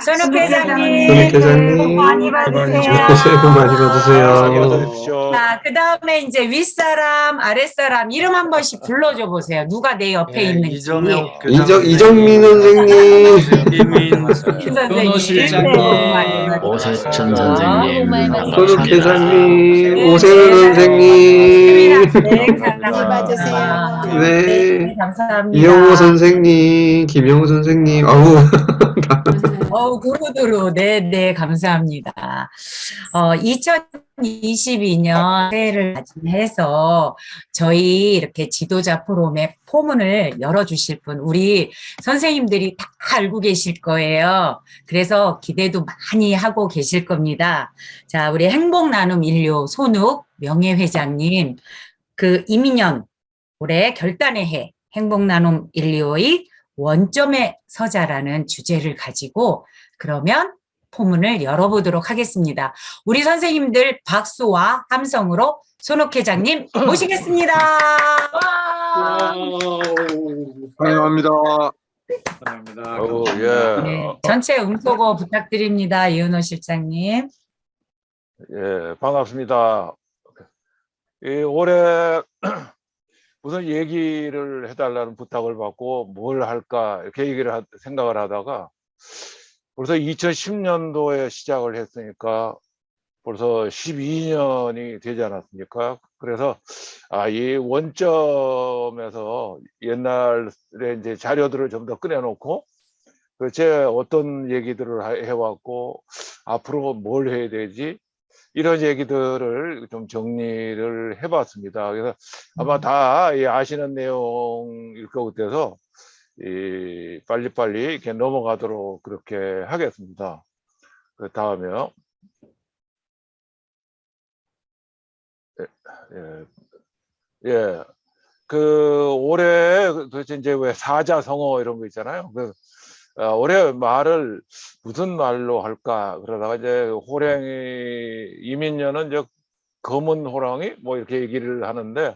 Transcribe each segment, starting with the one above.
손욱 손욱 회장님, 새해 복 많이 받으세요. 새해 복 많이 받으세요. 많이 받으십시오. 자, 그 다음에 이제 윗사람, 아랫사람 이름 한 번씩 불러줘 보세요. 누가 내 옆에 있는지. 이정명 이정민 선생님, 이민 선생님, 실장님, 새해 복 많이 받으세요. 오세천 선생님, 손욱 반갑습니다. 회장님, 네, 오세훈 네. 선생님, 학생 많이 받으세요. 네, 감사합니다. 이영호 선생님, 김영호 선생님, 아우, 두루두루, 네, 감사합니다. 2022년 새해를 맞이해서 저희 이렇게 지도자 포럼의 포문을 열어주실 분, 우리 선생님들이 다 알고 계실 거예요. 그래서 기대도 많이 하고 계실 겁니다. 자, 우리 행복나눔 인류 손욱 명예회장님, 그 이민년 올해 결단의 해 행복나눔 인류의 원점의 서자라는 주제를 가지고 그러면 포문을 열어보도록 하겠습니다. 우리 선생님들 박수와 함성으로 손욱 회장님 모시겠습니다. 환영합니다. 네, 전체 음소거 부탁드립니다. 이은호 실장님. 예, 반갑습니다. 올해 무슨 얘기를 해달라는 부탁을 받고 뭘 할까 이렇게 생각을 하다가 벌써 2010년도에 시작을 했으니까 벌써 12년이 되지 않았습니까? 그래서 이 원점에서 옛날에 이제 자료들을 좀 더 꺼내놓고 제 어떤 얘기들을 해왔고 앞으로 뭘 해야 되지 이런 얘기들을 좀 정리를 해봤습니다. 그래서 아마 다 아시는 내용일 것 같아서 빨리빨리 이렇게 넘어가도록 그렇게 하겠습니다. 그 다음에요. 올해 도대체 이제 왜 사자성어 이런 거 있잖아요. 올해 말을 무슨 말로 할까 그러다가 이제 호랑이 이민년은 이제 검은 호랑이 뭐 이렇게 얘기를 하는데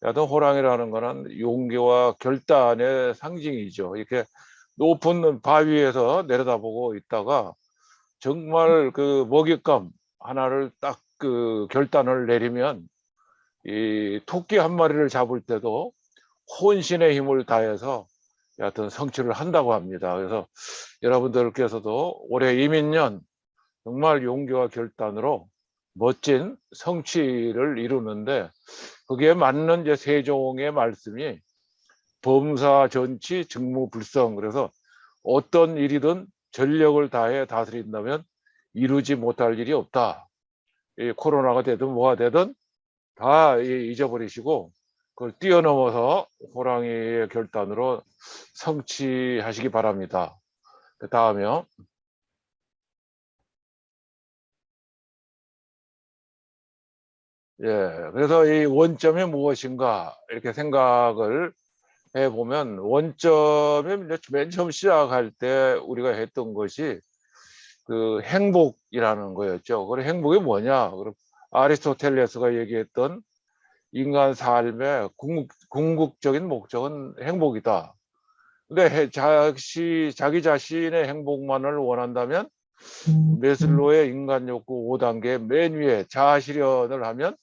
여하튼 호랑이라는 거는 용기와 결단의 상징이죠. 이렇게 높은 바위에서 내려다보고 있다가 정말 그 먹잇감 하나를 딱 그 결단을 내리면 이 토끼 한 마리를 잡을 때도 혼신의 힘을 다해서 여하튼 성취를 한다고 합니다. 그래서 여러분들께서도 올해 이민년 정말 용기와 결단으로 멋진 성취를 이루는데 거기에 맞는 이제 세종의 말씀이 범사전치 직무불성, 그래서 어떤 일이든 전력을 다해 다스린다면 이루지 못할 일이 없다. 이 코로나가 되든 뭐가 되든 다 잊어버리시고 그걸 뛰어넘어서 호랑이의 결단으로 성취하시기 바랍니다. 그 다음에요. 그래서 이 원점이 무엇인가 이렇게 생각을 해보면 원점이 맨 처음 시작할 때 우리가 했던 것이 그 행복이라는 거였죠. 그럼 행복이 뭐냐? 그럼 아리스토텔레스가 얘기했던 인간 삶의 궁극적인 목적은 행복이다. 근데 자기 자신의 행복만을 원한다면 메슬로의 인간 욕구 5단계 맨 위에 자아 실현을 하면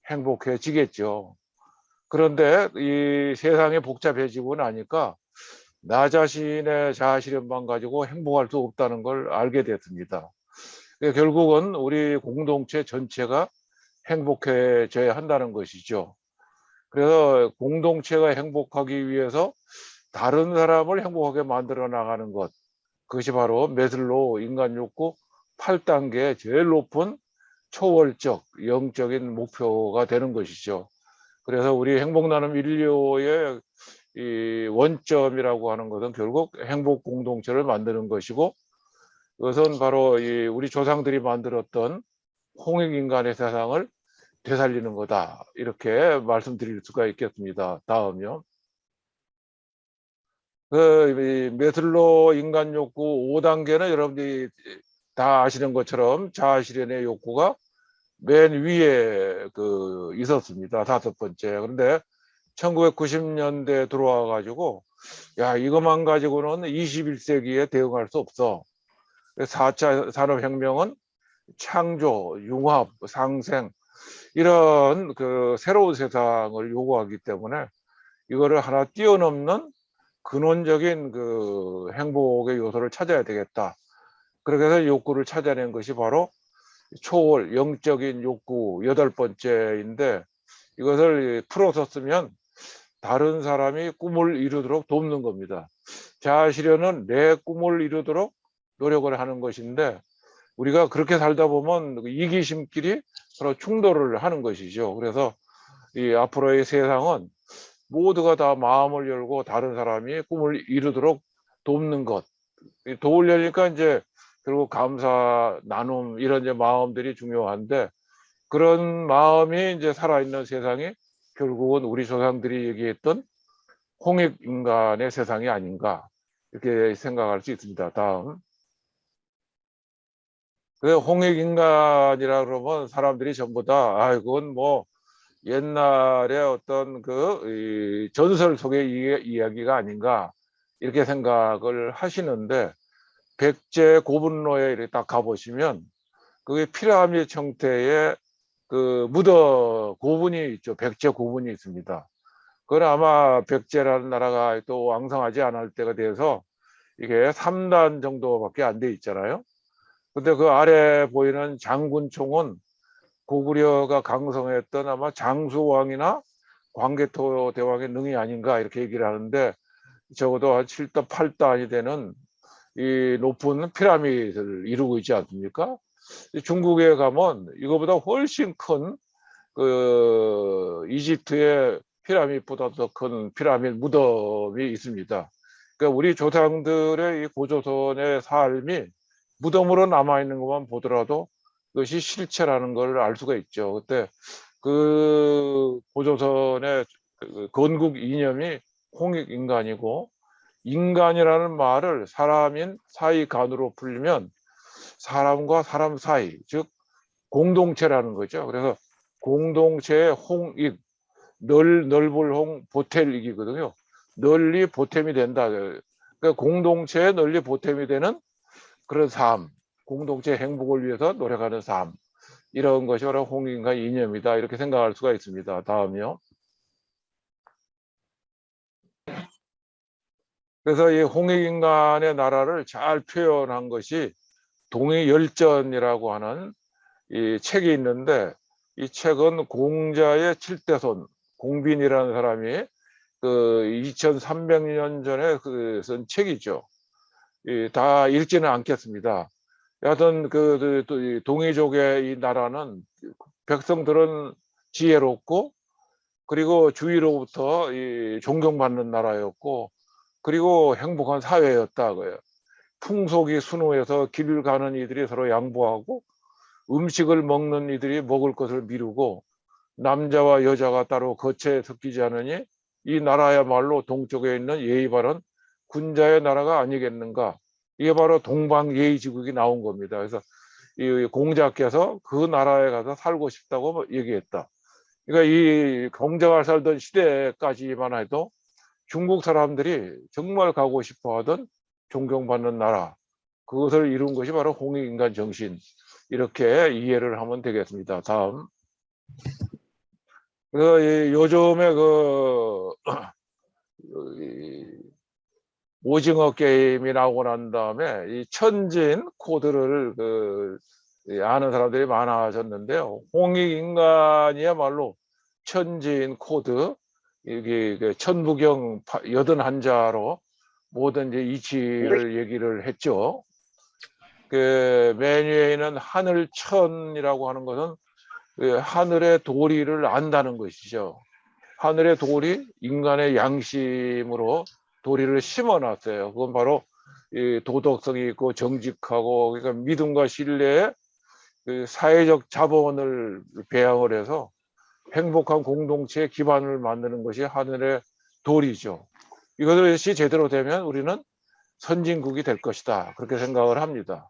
행복해지겠죠. 그런데 이 세상이 복잡해지고 나니까 나 자신의 자아 실현만 가지고 행복할 수 없다는 걸 알게 됐습니다. 결국은 우리 공동체 전체가 행복해져야 한다는 것이죠. 그래서 공동체가 행복하기 위해서 다른 사람을 행복하게 만들어 나가는 것, 그것이 바로 메슬로 인간 욕구 8단계 제일 높은 초월적 영적인 목표가 되는 것이죠. 그래서 우리 행복나눔 인류의 이 원점이라고 하는 것은 결국 행복 공동체를 만드는 것이고, 그것은 바로 우리 조상들이 만들었던 홍익인간의 세상을 되살리는 거다, 이렇게 말씀드릴 수가 있겠습니다. 다음요. 메슬로 인간 욕구 5단계는 여러분들이 다 아시는 것처럼 자아 실현의 욕구가 맨 위에 있었습니다. 5번째. 그런데 1990년대 들어와 가지고 야, 이것만 가지고는 21세기에 대응할 수 없어. 4차 산업혁명은 창조, 융합, 상생 이런 그 새로운 세상을 요구하기 때문에 이거를 하나 뛰어넘는 근원적인 그 행복의 요소를 찾아야 되겠다. 그렇게 해서 욕구를 찾아낸 것이 바로 초월, 영적인 욕구 8번째인데 이것을 풀어서 쓰면 다른 사람이 꿈을 이루도록 돕는 겁니다. 자아실현은 내 꿈을 이루도록 노력을 하는 것인데 우리가 그렇게 살다 보면 이기심끼리 서로 충돌을 하는 것이죠. 그래서 이 앞으로의 세상은 모두가 다 마음을 열고 다른 사람이 꿈을 이루도록 돕는 것. 도우려니까 이제 결국 감사, 나눔 이런 이제 마음들이 중요한데 그런 마음이 이제 살아있는 세상이 결국은 우리 조상들이 얘기했던 홍익인간의 세상이 아닌가 이렇게 생각할 수 있습니다. 다음. 그 홍익인간이라 그러면 사람들이 전부 다 그건 뭐 옛날에 어떤 그 전설 속의 이야기가 아닌가 이렇게 생각을 하시는데 백제 고분로에 이렇게 딱 가보시면 그게 피라미드 형태의 그 무더 고분이 있죠. 백제 고분이 있습니다. 그건 아마 백제라는 나라가 또 왕성하지 않을 때가 돼서 이게 3단 정도밖에 안 돼 있잖아요. 근데 그 아래 보이는 장군총은 고구려가 강성했던 아마 장수왕이나 광개토 대왕의 능이 아닌가 이렇게 얘기를 하는데 적어도 한 7단, 8단이 되는 이 높은 피라미드를 이루고 있지 않습니까? 중국에 가면 이거보다 훨씬 큰 그 이집트의 피라미드보다 더 큰 피라미드 무덤이 있습니다. 그러니까 우리 조상들의 이 고조선의 삶이 무덤으로 남아 있는 것만 보더라도 그것이 실체라는 걸 알 수가 있죠. 그때 그 고조선의 그 건국 이념이 홍익인간이고 인간이라는 말을 사람인 사이간으로 풀면 사람과 사람 사이, 즉 공동체라는 거죠. 그래서 공동체의 홍익, 넓을 홍, 보탤익이거든요. 널리 보탬이 된다. 그러니까 공동체에 널리 보탬이 되는 그런 삶, 공동체 행복을 위해서 노력하는 삶, 이런 것이 바로 홍익인간 이념이다. 이렇게 생각할 수가 있습니다. 다음이요. 그래서 이 홍익인간의 나라를 잘 표현한 것이 동의열전이라고 하는 이 책이 있는데 이 책은 공자의 7대손 공빈이라는 사람이 그 2300년 전에 쓴 책이죠. 다 읽지는 않겠습니다. 여하튼 그 동이족의 이 나라는 백성들은 지혜롭고 그리고 주위로부터 이 존경받는 나라였고 그리고 행복한 사회였다고요. 풍속이 순후해서 길을 가는 이들이 서로 양보하고 음식을 먹는 이들이 먹을 것을 미루고 남자와 여자가 따로 거체에 섞이지 않으니 이 나라야말로 동쪽에 있는 예의 바른 군자의 나라가 아니겠는가. 이게 바로 동방예의지국이 나온 겁니다. 그래서 이 공자께서 그 나라에 가서 살고 싶다고 얘기했다. 그러니까 이 공자가 살던 시대까지만 해도 중국 사람들이 정말 가고 싶어 하던 존경받는 나라, 그것을 이룬 것이 바로 홍익인간 정신, 이렇게 이해를 하면 되겠습니다. 다음. 요즘에 오징어 게임이 나오고 난 다음에 이 천진 코드를 아는 사람들이 많아졌는데요. 홍익인간이야말로 천진 코드, 이게 천부경 81자로 모든 이제 이치를 얘기를 했죠. 그 메뉴에 있는 하늘천이라고 하는 것은 그 하늘의 도리를 안다는 것이죠. 하늘의 도리, 인간의 양심으로 도리를 심어놨어요. 그건 바로 이 도덕성이 있고 정직하고 그러니까 믿음과 신뢰의 그 사회적 자본을 배양을 해서 행복한 공동체의 기반을 만드는 것이 하늘의 도리죠. 이것이 제대로 되면 우리는 선진국이 될 것이다. 그렇게 생각을 합니다.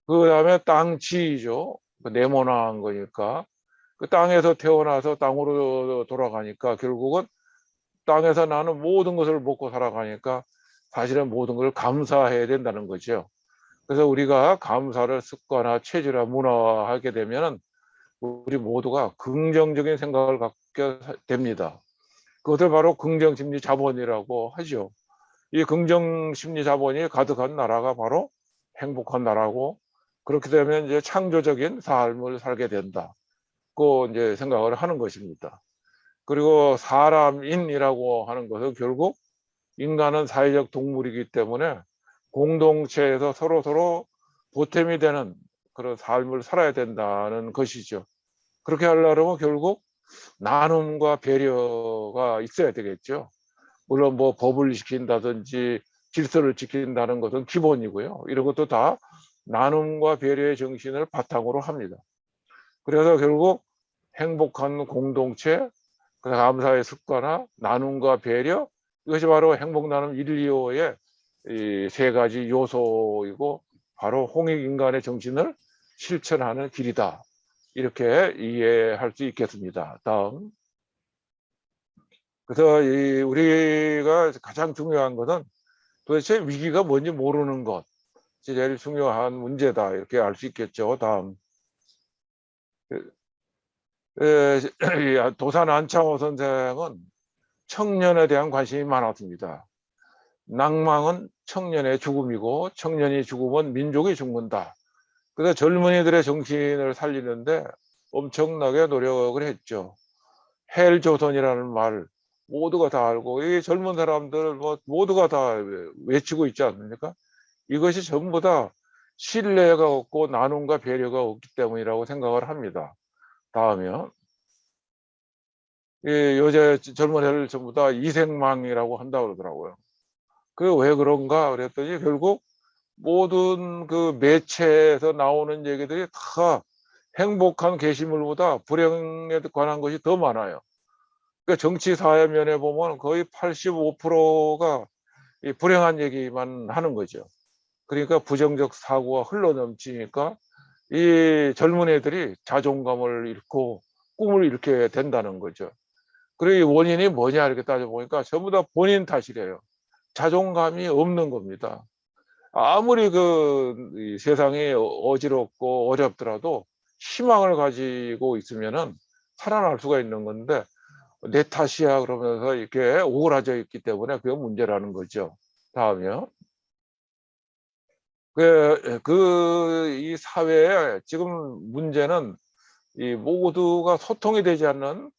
그 다음에 땅지죠. 네모난 거니까. 그 땅에서 태어나서 땅으로 돌아가니까 결국은 땅에서 나는 모든 것을 먹고 살아가니까 사실은 모든 걸 감사해야 된다는 거죠. 그래서 우리가 감사를 습관화, 체질화, 문화화하게 되면은 우리 모두가 긍정적인 생각을 갖게 됩니다. 그것을 바로 긍정심리 자본이라고 하죠. 이 긍정심리 자본이 가득한 나라가 바로 행복한 나라고, 그렇게 되면 이제 창조적인 삶을 살게 된다. 고 이제 생각을 하는 것입니다. 그리고 사람인이라고 하는 것은 결국 인간은 사회적 동물이기 때문에 공동체에서 서로 보탬이 되는 그런 삶을 살아야 된다는 것이죠. 그렇게 하려면 결국 나눔과 배려가 있어야 되겠죠. 물론 뭐 법을 지킨다든지 질서를 지킨다는 것은 기본이고요. 이런 것도 다 나눔과 배려의 정신을 바탕으로 합니다. 그래서 결국 행복한 공동체, 감사의 습관화, 나눔과 배려, 이것이 바로 행복 나눔 1, 2호의 이 세 가지 요소이고 바로 홍익인간의 정신을 실천하는 길이다. 이렇게 이해할 수 있겠습니다. 다음. 그래서 우리가 가장 중요한 것은 도대체 위기가 뭔지 모르는 것. 제일 중요한 문제다. 이렇게 알 수 있겠죠. 다음. 도산 안창호 선생은 청년에 대한 관심이 많았습니다. 낭망은 청년의 죽음이고 청년이 죽으면 민족이 죽는다. 그래서 젊은이들의 정신을 살리는데 엄청나게 노력을 했죠. 헬조선이라는 말 모두가 다 알고, 이 젊은 사람들 뭐 모두가 다 외치고 있지 않습니까? 이것이 전부 다 신뢰가 없고 나눔과 배려가 없기 때문이라고 생각을 합니다. 다음이요. 요새 젊은 애들 전부 다 이생망이라고 한다 그러더라고요. 그 왜 그런가 그랬더니 결국 모든 그 매체에서 나오는 얘기들이 다 행복한 게시물보다 불행에 관한 것이 더 많아요. 그러니까 정치 사회면에 보면 거의 85%가 이 불행한 얘기만 하는 거죠. 그러니까 부정적 사고가 흘러넘치니까 이 젊은 애들이 자존감을 잃고 꿈을 잃게 된다는 거죠. 그리고 이 원인이 뭐냐 이렇게 따져보니까 전부 다 본인 탓이래요. 자존감이 없는 겁니다. 아무리 이 세상이 어지럽고 어렵더라도 희망을 가지고 있으면은 살아날 수가 있는 건데 내 탓이야 그러면서 이렇게 오그라져 있기 때문에 그게 문제라는 거죠. 다음이요. 이 사회에 지금 문제는 이 모두가 소통이 되지 않는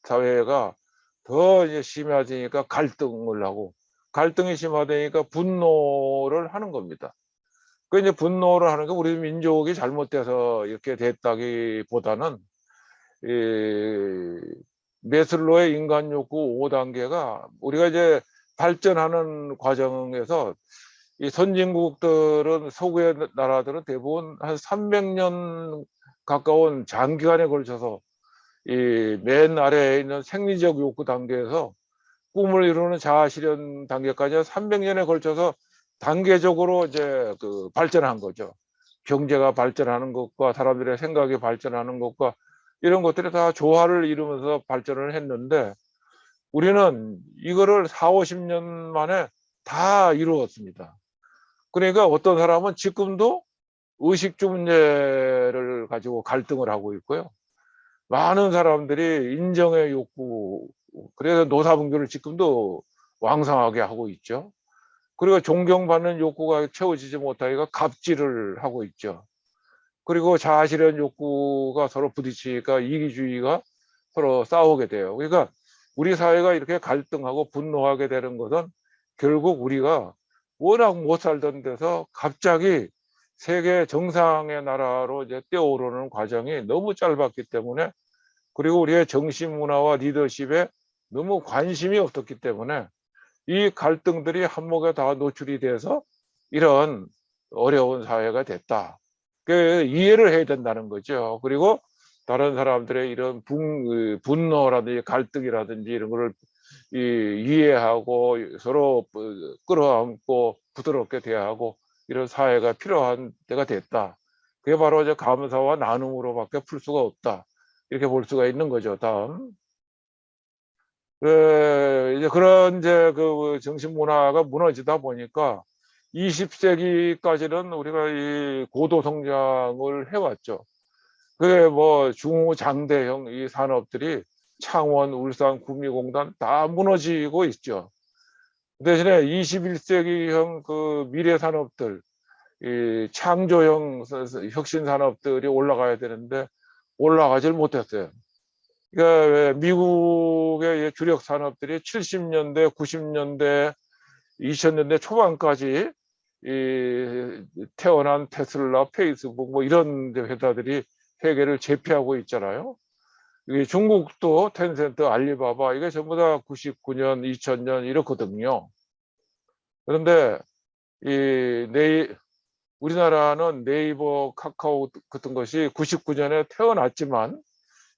사회가 더 이제 심해지니까 갈등을 하고, 갈등이 심화되니까 분노를 하는 겁니다. 그 이제 분노를 하는 게 우리 민족이 잘못돼서 이렇게 됐다기보다는 이 메슬로의 인간 욕구 5단계가 우리가 이제 발전하는 과정에서 이 선진국들은 서구의 나라들은 대부분 한 300년 가까운 장기간에 걸쳐서 이 맨 아래에 있는 생리적 욕구 단계에서 꿈을 이루는 자아 실현 단계까지 300년에 걸쳐서 단계적으로 이제 발전한 거죠. 경제가 발전하는 것과 사람들의 생각이 발전하는 것과 이런 것들이 다 조화를 이루면서 발전을 했는데 우리는 이거를 4, 50년 만에 다 이루었습니다. 그러니까 어떤 사람은 지금도 의식주 문제를 가지고 갈등을 하고 있고요. 많은 사람들이 인정의 욕구, 그래서 노사분규를 지금도 왕성하게 하고 있죠. 그리고 존경받는 욕구가 채워지지 못하니까 갑질을 하고 있죠. 그리고 자아실현 욕구가 서로 부딪히니까 이기주의가 서로 싸우게 돼요. 그러니까 우리 사회가 이렇게 갈등하고 분노하게 되는 것은 결국 우리가 워낙 못 살던 데서 갑자기 세계 정상의 나라로 이제 뛰어오르는 과정이 너무 짧았기 때문에, 그리고 우리의 정신 문화와 리더십에 너무 관심이 없었기 때문에 이 갈등들이 한몫에 다 노출이 돼서 이런 어려운 사회가 됐다. 그 이해를 해야 된다는 거죠. 그리고 다른 사람들의 이런 분노라든지 갈등이라든지 이런 거를 이해하고 서로 끌어안고 부드럽게 대하고 이런 사회가 필요한 때가 됐다. 그게 바로 이제 감사와 나눔으로밖에 풀 수가 없다. 이렇게 볼 수가 있는 거죠. 다음. 이제 그런 정신 문화가 무너지다 보니까 20세기까지는 우리가 이 고도 성장을 해왔죠. 그게 뭐 중장대형 이 산업들이 창원, 울산, 구미공단 다 무너지고 있죠. 그 대신에 21세기형 그 미래 산업들, 이 창조형 혁신 산업들이 올라가야 되는데 올라가질 못했어요. 그러니까 왜 미국의 주력 산업들이 70년대, 90년대, 2000년대 초반까지 이 태어난 테슬라, 페이스북 뭐 이런 회사들이 세계를 제패하고 있잖아요. 이 중국도 텐센트, 알리바바 이게 전부 다 99년, 2000년 이렇거든요. 그런데 우리나라는 네이버, 카카오 같은 것이 99년에 태어났지만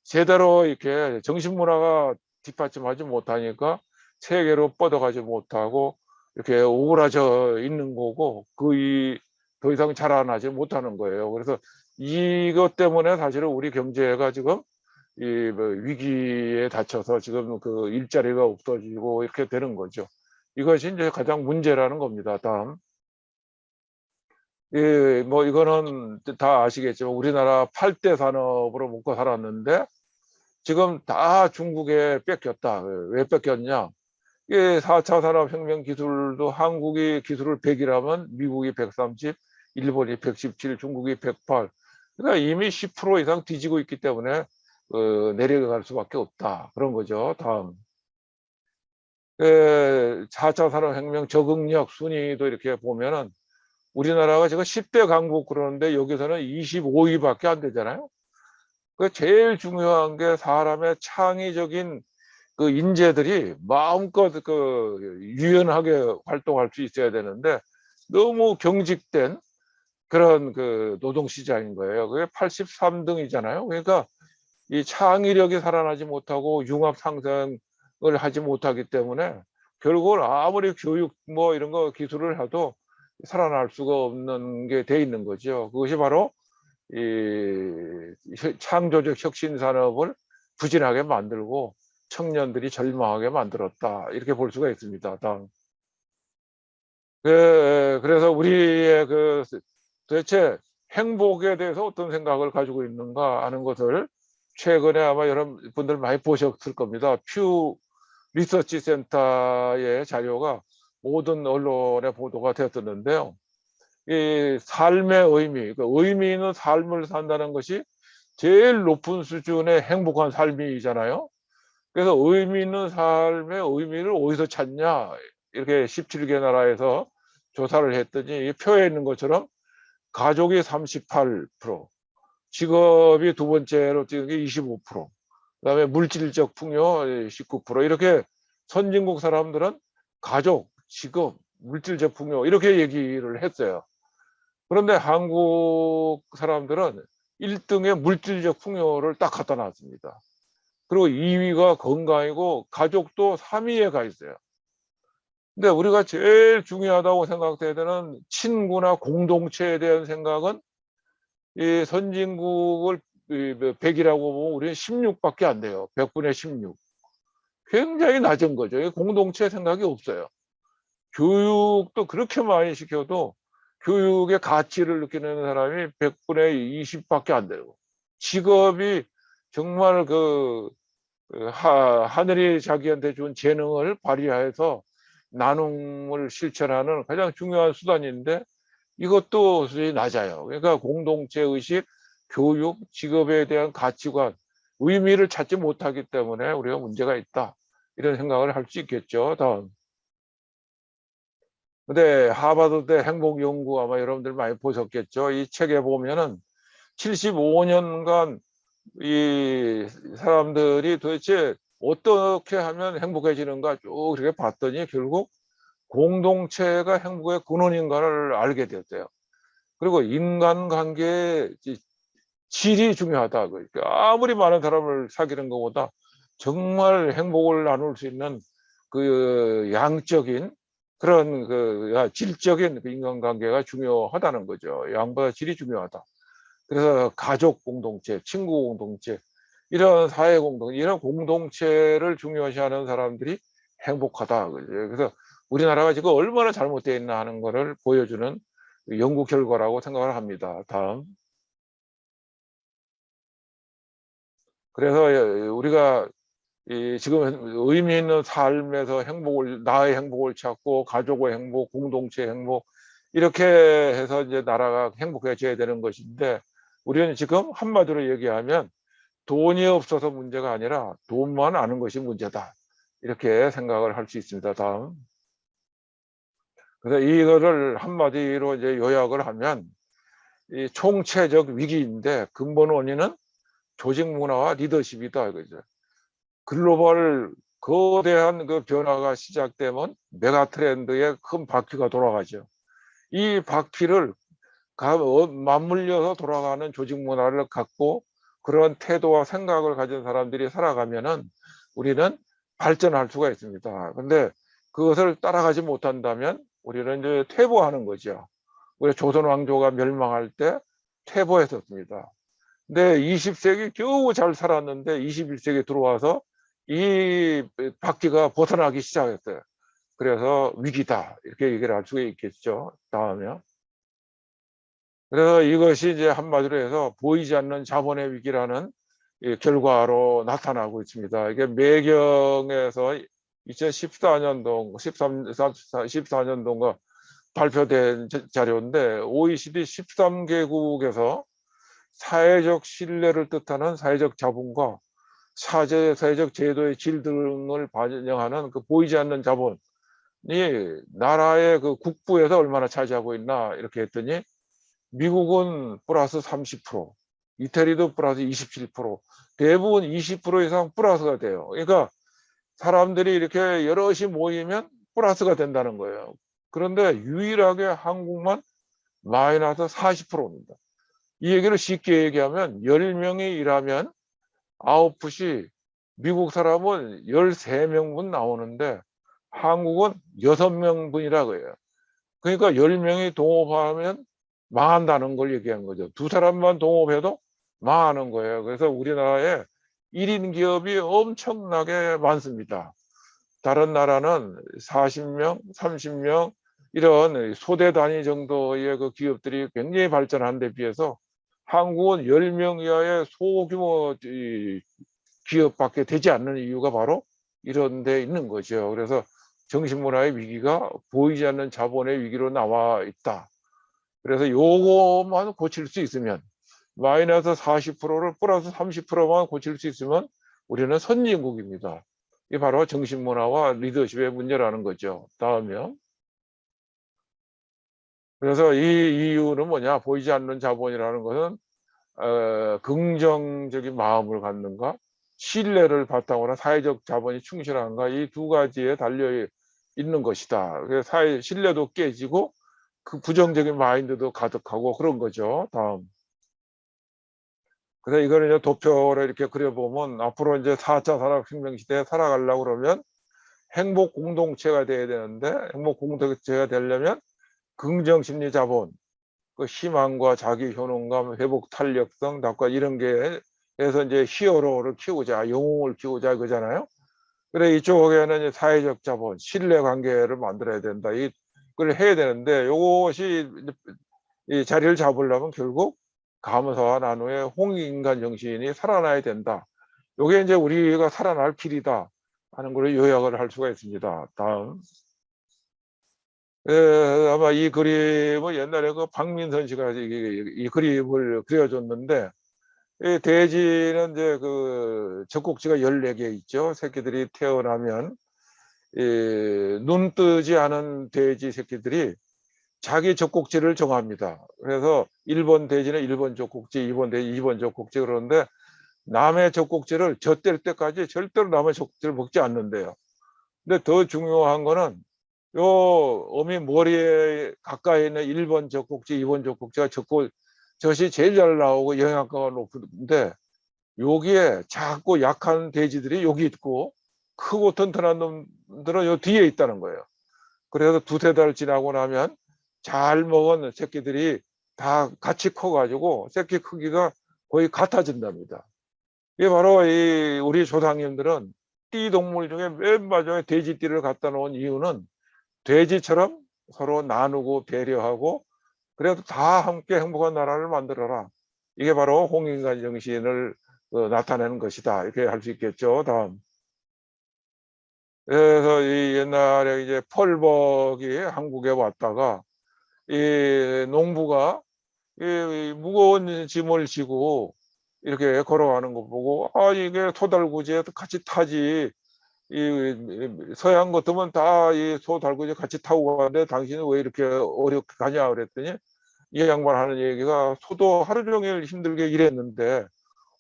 제대로 이렇게 정신문화가 뒷받침하지 못하니까 세계로 뻗어가지 못하고 이렇게 오그라져 있는 거고 더 이상 자라나지 못하는 거예요. 그래서 이것 때문에 사실은 우리 경제가 지금 뭐 위기에 닥쳐서 지금 그 일자리가 없어지고 이렇게 되는 거죠. 이것이 이제 가장 문제라는 겁니다. 다음. 뭐 이거는 다 아시겠지만 우리나라 8대 산업으로 먹고 살았는데 지금 다 중국에 뺏겼다. 왜 뺏겼냐? 이게 4차 산업혁명 기술도 한국이 기술을 100이라면 미국이 130, 일본이 117, 중국이 108. 그러니까 이미 10% 이상 뒤지고 있기 때문에 내려갈 수밖에 없다. 그런 거죠. 다음. 4차 산업혁명 적응력 순위도 이렇게 보면은 우리나라가 지금 10대 강국 그러는데 여기서는 25위밖에 안 되잖아요. 그 제일 중요한 게 사람의 창의적인 그 인재들이 마음껏 그 유연하게 활동할 수 있어야 되는데 너무 경직된 그런 그 노동시장인 거예요. 그게 83등이잖아요. 그러니까 이 창의력이 살아나지 못하고 융합 상생을 하지 못하기 때문에 결국은 아무리 교육 뭐 이런 거 기술을 해도 살아날 수가 없는 게 돼 있는 거죠. 그것이 바로 이 창조적 혁신 산업을 부진하게 만들고 청년들이 절망하게 만들었다. 이렇게 볼 수가 있습니다. 다음. 그래서 우리의 도대체 행복에 대해서 어떤 생각을 가지고 있는가 하는 것을 최근에 아마 여러분들 많이 보셨을 겁니다. 퓨 리서치 센터의 자료가 모든 언론에 보도가 되었는데요. 이 삶의 의미, 그 의미 있는 삶을 산다는 것이 제일 높은 수준의 행복한 삶이잖아요. 그래서 의미 있는 삶의 의미를 어디서 찾냐? 이렇게 17개 나라에서 조사를 했더니 이 표에 있는 것처럼 가족이 38%, 직업이 두 번째로 뛰는 게 25%, 그다음에 물질적 풍요 19%. 이렇게 선진국 사람들은 가족, 직업, 물질적 풍요 이렇게 얘기를 했어요. 그런데 한국 사람들은 1등의 물질적 풍요를 딱 갖다 놨습니다. 그리고 2위가 건강이고 가족도 3위에 가 있어요. 근데 우리가 제일 중요하다고 생각해야 되는 친구나 공동체에 대한 생각은 이 선진국을 100이라고 보면 우리는 16밖에 안 돼요. 100분의 16. 굉장히 낮은 거죠. 공동체 생각이 없어요. 교육도 그렇게 많이 시켜도 교육의 가치를 느끼는 사람이 100분의 20밖에 안 되고, 직업이 정말 하늘이 자기한테 준 재능을 발휘해서 나눔을 실천하는 가장 중요한 수단인데 이것도 수준이 낮아요. 그러니까 공동체 의식, 교육, 직업에 대한 가치관, 의미를 찾지 못하기 때문에 우리가 문제가 있다. 이런 생각을 할 수 있겠죠. 다음. 근데 하버드대 행복연구 아마 여러분들 많이 보셨겠죠. 이 책에 보면은 75년간 이 사람들이 도대체 어떻게 하면 행복해지는가 쭉 이렇게 봤더니 결국 공동체가 행복의 근원인가를 알게 되었어요. 그리고 인간관계의 질이 중요하다. 그러니까 아무리 많은 사람을 사귀는 것보다 정말 행복을 나눌 수 있는 그 양적인 그런 질적인 인간관계가 중요하다는 거죠. 양보다 질이 중요하다. 그래서 가족 공동체, 친구 공동체, 이런 사회 공동체, 이런 공동체를 중요시하는 사람들이 행복하다. 그래서 우리나라가 지금 얼마나 잘못되어 있나 하는 것을 보여주는 연구 결과라고 생각을 합니다. 다음. 그래서 우리가 지금 의미 있는 삶에서 나의 행복을 찾고 가족의 행복, 공동체의 행복, 이렇게 해서 이제 나라가 행복해져야 되는 것인데, 우리는 지금 한마디로 얘기하면 돈이 없어서 문제가 아니라 돈만 아는 것이 문제다, 이렇게 생각을 할 수 있습니다. 다음. 그래서 이거를 한마디로 이제 요약을 하면, 이 총체적 위기인데 근본 원인은 조직 문화와 리더십이다, 이거죠. 글로벌 거대한 그 변화가 시작되면 메가 트렌드의 큰 바퀴가 돌아가죠. 이 바퀴를 맞물려서 돌아가는 조직 문화를 갖고 그런 태도와 생각을 가진 사람들이 살아가면은 우리는 발전할 수가 있습니다. 근데 그것을 따라가지 못한다면 우리는 이제 퇴보하는 거죠. 우리 조선 왕조가 멸망할 때 퇴보했었습니다. 근데 20세기 겨우 잘 살았는데 21세기 들어와서 이 바퀴가 벗어나기 시작했어요. 그래서 위기다, 이렇게 얘기를 할 수가 있겠죠. 다음에요. 그래서 이것이 이제 한마디로 해서 보이지 않는 자본의 위기라는 결과로 나타나고 있습니다. 이게 매경에서 2014년도, 14년도인가 발표된 자료인데, OECD 13개국에서 사회적 신뢰를 뜻하는 사회적 자본과 사회적 제도의 질 등을 반영하는 그 보이지 않는 자본이 나라의 그 국부에서 얼마나 차지하고 있나, 이렇게 했더니 미국은 플러스 30%, 이태리도 플러스 27%, 대부분 20% 이상 플러스가 돼요. 그러니까 사람들이 이렇게 여럿이 모이면 플러스가 된다는 거예요. 그런데 유일하게 한국만 마이너스 40%입니다. 이 얘기를 쉽게 얘기하면 10명이 일하면 아웃풋이 미국 사람은 13명분 나오는데 한국은 6명분이라고 해요. 그러니까 10명이 동업하면 망한다는 걸 얘기한 거죠. 두 사람만 동업해도 망하는 거예요. 그래서 우리나라에 1인 기업이 엄청나게 많습니다. 다른 나라는 40명, 30명 이런 소대 단위 정도의 그 기업들이 굉장히 발전한 데 비해서 한국은 10명 이하의 소규모 기업밖에 되지 않는 이유가 바로 이런 데 있는 거죠. 그래서 정신문화의 위기가 보이지 않는 자본의 위기로 나와 있다. 그래서 요거만 고칠 수 있으면, 마이너스 40%를 플러스 30%만 고칠 수 있으면 우리는 선진국입니다. 이게 바로 정신문화와 리더십의 문제라는 거죠. 다음이요. 그래서 이 이유는 뭐냐? 보이지 않는 자본이라는 것은 긍정적인 마음을 갖는가, 신뢰를 바탕으로 사회적 자본이 충실한가, 이 두 가지에 달려 있는 것이다. 그래서 신뢰도 깨지고 그 부정적인 마인드도 가득하고 그런 거죠. 다음. 그래서 이거를 이제 도표로 이렇게 그려보면 앞으로 이제 4차 산업혁명 시대에 살아가려고 그러면 행복 공동체가 돼야 되는데, 행복 공동체가 되려면 긍정심리 자본, 그 희망과 자기 효능감, 회복 탄력성, 낙과 이런 게 해서 이제 히어로를 키우자, 영웅을 키우자 그잖아요. 그래 이쪽에는 이제 사회적 자본, 신뢰 관계를 만들어야 된다. 이걸 해야 되는데 이것이 이 자리를 잡으려면 결국 감사와 나눔의 홍익인간 정신이 살아나야 된다. 이게 이제 우리가 살아날 길이다 하는 걸 요약을 할 수가 있습니다. 다음. 아마 이 그림은 옛날에 그 박민선 씨가 이 그림을 그려줬는데, 이 돼지는 이제 그 젖꼭지가 14개 있죠. 새끼들이 태어나면 눈 뜨지 않은 돼지 새끼들이 자기 젖꼭지를 정합니다. 그래서 1번 돼지는 1번 젖꼭지, 2번 돼지 2번 젖꼭지, 그러는데 남의 젖꼭지를 젖댈 때까지 절대로 남의 젖꼭지를 먹지 않는데요. 근데 더 중요한 거는 요 어미 머리에 가까이 있는 1번 젖꼭지, 2번 젖꼭지가 젖이 제일 잘 나오고 영양가가 높은데, 여기에 작고 약한 돼지들이 여기 있고 크고 튼튼한 놈들은 요 뒤에 있다는 거예요. 그래서 두세 달 지나고 나면 잘 먹은 새끼들이 다 같이 커가지고 새끼 크기가 거의 같아진답니다. 이게 바로 우리 조상님들은 띠 동물 중에 맨 마지막에 돼지띠를 갖다 놓은 이유는 돼지처럼 서로 나누고 배려하고 그래도 다 함께 행복한 나라를 만들어라. 이게 바로 홍익인간 정신을 나타내는 것이다. 이렇게 할 수 있겠죠. 다음. 그래서 이 옛날에 이제 펄벅이 한국에 왔다가 이 농부가 이 무거운 짐을 지고 이렇게 걸어가는 거 보고 아 이게 소달구지에 같이 타지 이 서양 같으면 다 이 소달구지에 같이 타고 가는데 당신은 왜 이렇게 어렵게 가냐 그랬더니 이 양반 하는 얘기가 소도 하루 종일 힘들게 일했는데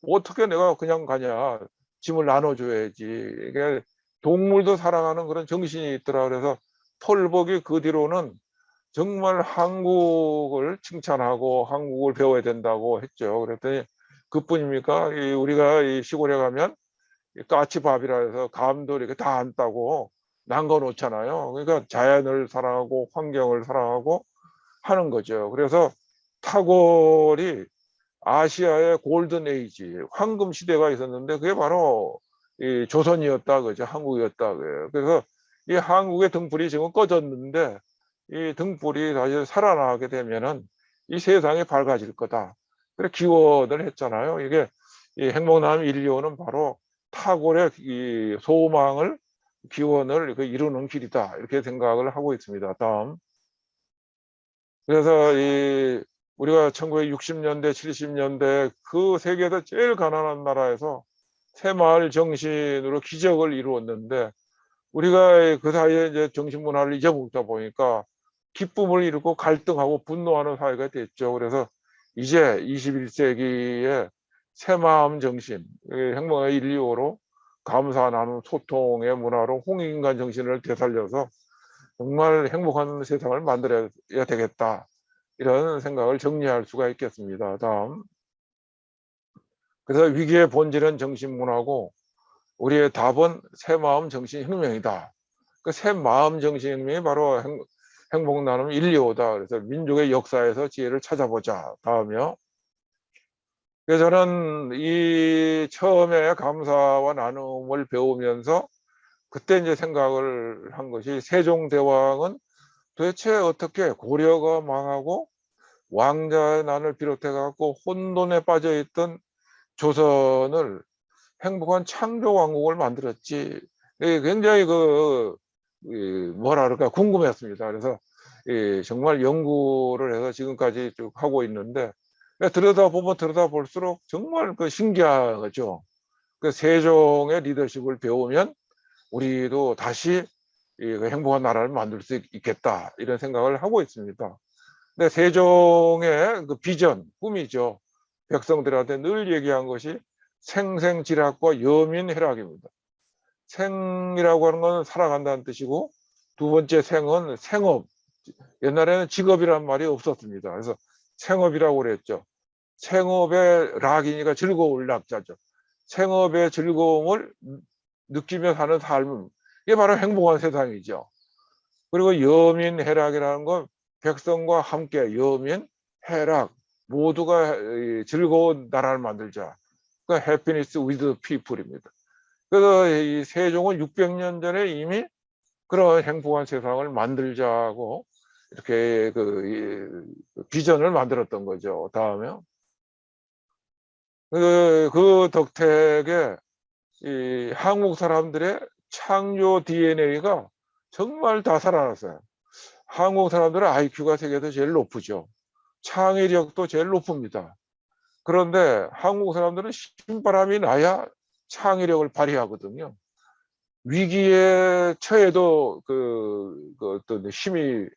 어떻게 내가 그냥 가냐 짐을 나눠줘야지 이게 동물도 사랑하는 그런 정신이 있더라 그래서 펄벅이 그 뒤로는 정말 한국을 칭찬하고 한국을 배워야 된다고 했죠. 그랬더니 그뿐입니까? 우리가 이 시골에 가면 까치밥이라 해서 감도 이렇게 다 안 따고 남겨 놓잖아요. 그러니까 자연을 사랑하고 환경을 사랑하고 하는 거죠. 그래서 타골이 아시아의 골든 에이지, 황금 시대가 있었는데 그게 바로 이 조선이었다 그죠. 한국이었다 그래요. 그래서 이 한국의 등불이 지금 꺼졌는데 이 등불이 다시 살아나게 되면은 이 세상이 밝아질 거다. 그래 기원을 했잖아요. 이게 이 행복남 125는 바로 타골의 이 소망을 기원을 이루는 길이다. 이렇게 생각을 하고 있습니다. 다음. 그래서 이 우리가 1960년대, 70년대 그 세계에서 제일 가난한 나라에서 새마을 정신으로 기적을 이루었는데 우리가 그 사이에 이제 정신문화를 잊어먹다 보니까 기쁨을 잃고 갈등하고 분노하는 사회가 됐죠. 그래서 이제 21세기의 새마음 정신, 행복의 125로 감사 나눔 소통의 문화로 홍익인간 정신을 되살려서 정말 행복한 세상을 만들어야 되겠다. 이런 생각을 정리할 수가 있겠습니다. 다음. 그래서 위기의 본질은 정신문화고 우리의 답은 새마음 정신혁명이다. 그 새마음 정신혁명이 바로 행복 나눔 125다. 그래서 민족의 역사에서 지혜를 찾아보자. 다음이요. 그래서 저는 이 처음에 감사와 나눔을 배우면서 그때 이제 생각을 한 것이 세종대왕은 도대체 어떻게 고려가 망하고 왕자의 난을 비롯해 갖고 혼돈에 빠져 있던 조선을 행복한 창조 왕국을 만들었지. 굉장히 뭐라 그럴까 궁금했습니다. 그래서 정말 연구를 해서 지금까지 쭉 하고 있는데 들여다보면 들여다볼수록 정말 신기하죠. 그 세종의 리더십을 배우면 우리도 다시 행복한 나라를 만들 수 있겠다 이런 생각을 하고 있습니다. 근데 세종의 그 비전, 꿈이죠. 백성들한테 늘 얘기한 것이 생생지락과 여민해락입니다. 생이라고 하는 건 살아간다는 뜻이고 두 번째 생은 생업. 옛날에는 직업이란 말이 없었습니다. 그래서 생업이라고 그랬죠. 생업의 락이니까 즐거울 락자죠. 생업의 즐거움을 느끼며 사는 삶. 이게 바로 행복한 세상이죠. 그리고 여민해락이라는 건 백성과 함께 여민, 해락 모두가 즐거운 나라를 만들자. 그러니까 happiness with people입니다. 그래서 이 세종은 600년 전에 이미 그런 행복한 세상을 만들자고 이렇게 비전을 만들었던 거죠. 다음에요. 그 덕택에 이 한국 사람들의 창조 DNA가 정말 다 살아났어요. 한국 사람들은 IQ가 세계에서 제일 높으죠. 창의력도 제일 높습니다. 그런데 한국 사람들은 신바람이 나야 창의력을 발휘하거든요. 위기에 처해도 어떤 힘이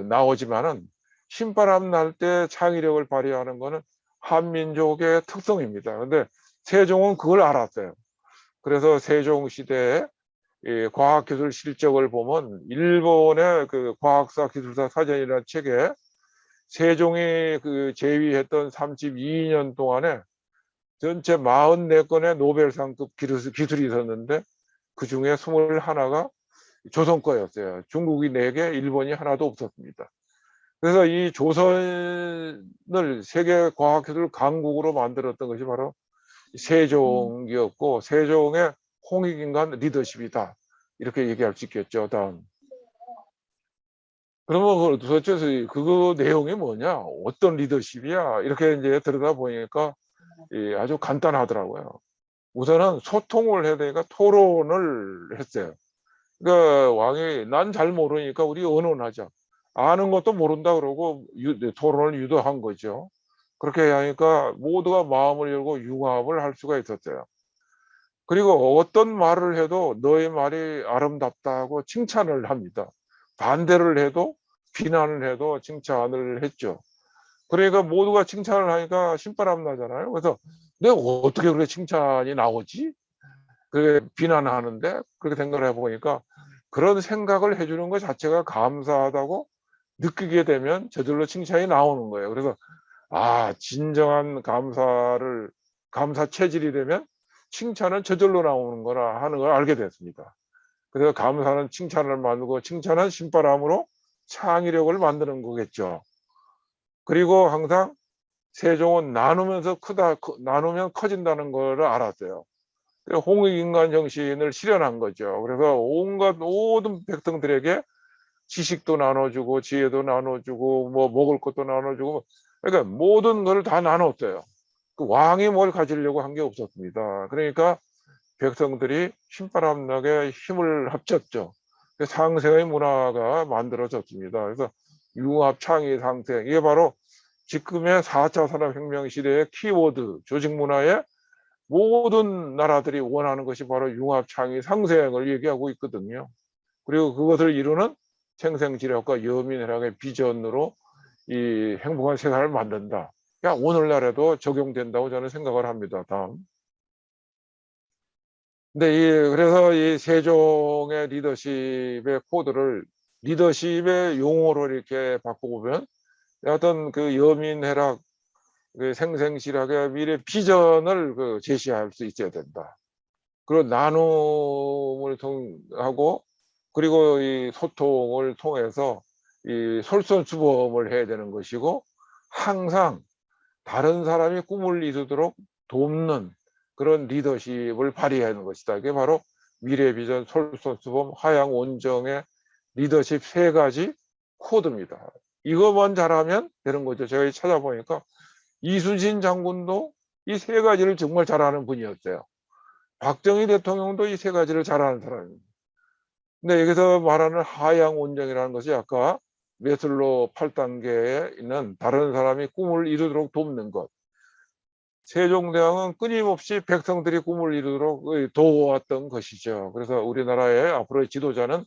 나오지만은 신바람 날 때 창의력을 발휘하는 것은 한민족의 특성입니다. 그런데 세종은 그걸 알았어요. 그래서 세종 시대에 과학기술 실적을 보면 일본의 그 과학사 기술사 사전이라는 책에 세종이 제위했던 32년 동안에 전체 44건의 노벨상급 기술이 있었는데 그 중에 21가 조선 거였어요. 중국이 4개, 일본이 하나도 없었습니다. 그래서 이 조선을 세계 과학기술 강국으로 만들었던 것이 바로 세종이었고 세종의 홍익인간 리더십이다. 이렇게 얘기할 수 있겠죠. 다음. 그러면 도대체 그 내용이 뭐냐? 어떤 리더십이야? 이렇게 이제 들여다보니까 아주 간단하더라고요. 우선은 소통을 해야 되니까 토론을 했어요. 그러니까 왕이 난 잘 모르니까 우리 의논하자. 아는 것도 모른다 그러고 토론을 유도한 거죠. 그렇게 하니까 모두가 마음을 열고 융합을 할 수가 있었어요. 그리고 어떤 말을 해도 너의 말이 아름답다고 칭찬을 합니다. 반대를 해도 비난을 해도 칭찬을 했죠. 그러니까 모두가 칭찬을 하니까 신바람 나잖아요. 그래서 내가 어떻게 그렇게 칭찬이 나오지? 그게 비난하는데 그렇게 생각을 해보니까 그런 생각을 해주는 것 자체가 감사하다고 느끼게 되면 저절로 칭찬이 나오는 거예요. 그래서 진정한 감사 체질이 되면 칭찬은 저절로 나오는 거라 하는 걸 알게 됐습니다. 그래서 감사는 칭찬을 만들고 칭찬은 신바람으로 창의력을 만드는 거겠죠. 그리고 항상 세종은 나누면 커진다는 걸 알았어요. 홍익인간 정신을 실현한 거죠. 그래서 온갖 모든 백성들에게 지식도 나눠주고 지혜도 나눠주고 뭐 먹을 것도 나눠주고, 그러니까 모든 걸 다 나눴어요. 그 왕이 뭘 가지려고 한 게 없었습니다. 그러니까 백성들이 신바람 나게 힘을 합쳤죠. 상생의 문화가 만들어졌습니다. 그래서 융합 창의 상생, 이게 바로 지금의 4차 산업혁명 시대의 키워드, 조직 문화의 모든 나라들이 원하는 것이 바로 융합 창의 상생을 얘기하고 있거든요. 그리고 그것을 이루는 생생지력과 여민회락의 비전으로 이 행복한 세상을 만든다. 오늘날에도 적용된다고 저는 생각을 합니다. 다음. 근데 그래서 이 세종의 리더십의 코드를 리더십의 용어로 이렇게 바꿔보면 어떤 그 여민회락, 그 생생실학의 미래 비전을 제시할 수 있어야 된다. 그런 나눔을 통하고 그리고 이 소통을 통해서 이 솔선수범을 해야 되는 것이고, 항상 다른 사람이 꿈을 이루도록 돕는 그런 리더십을 발휘하는 것이다. 이게 바로 미래 비전, 솔선수범, 화양 온정의 리더십 세 가지 코드입니다. 이것만 잘하면 되는 거죠. 제가 찾아보니까 이순신 장군도 이 세 가지를 정말 잘하는 분이었어요. 박정희 대통령도 이 세 가지를 잘하는 사람입니다. 근데 여기서 말하는 하양 온정이라는 것이 아까 메슬로 8단계에 있는 다른 사람이 꿈을 이루도록 돕는 것. 세종대왕은 끊임없이 백성들이 꿈을 이루도록 도와왔던 것이죠. 그래서 우리나라의 앞으로의 지도자는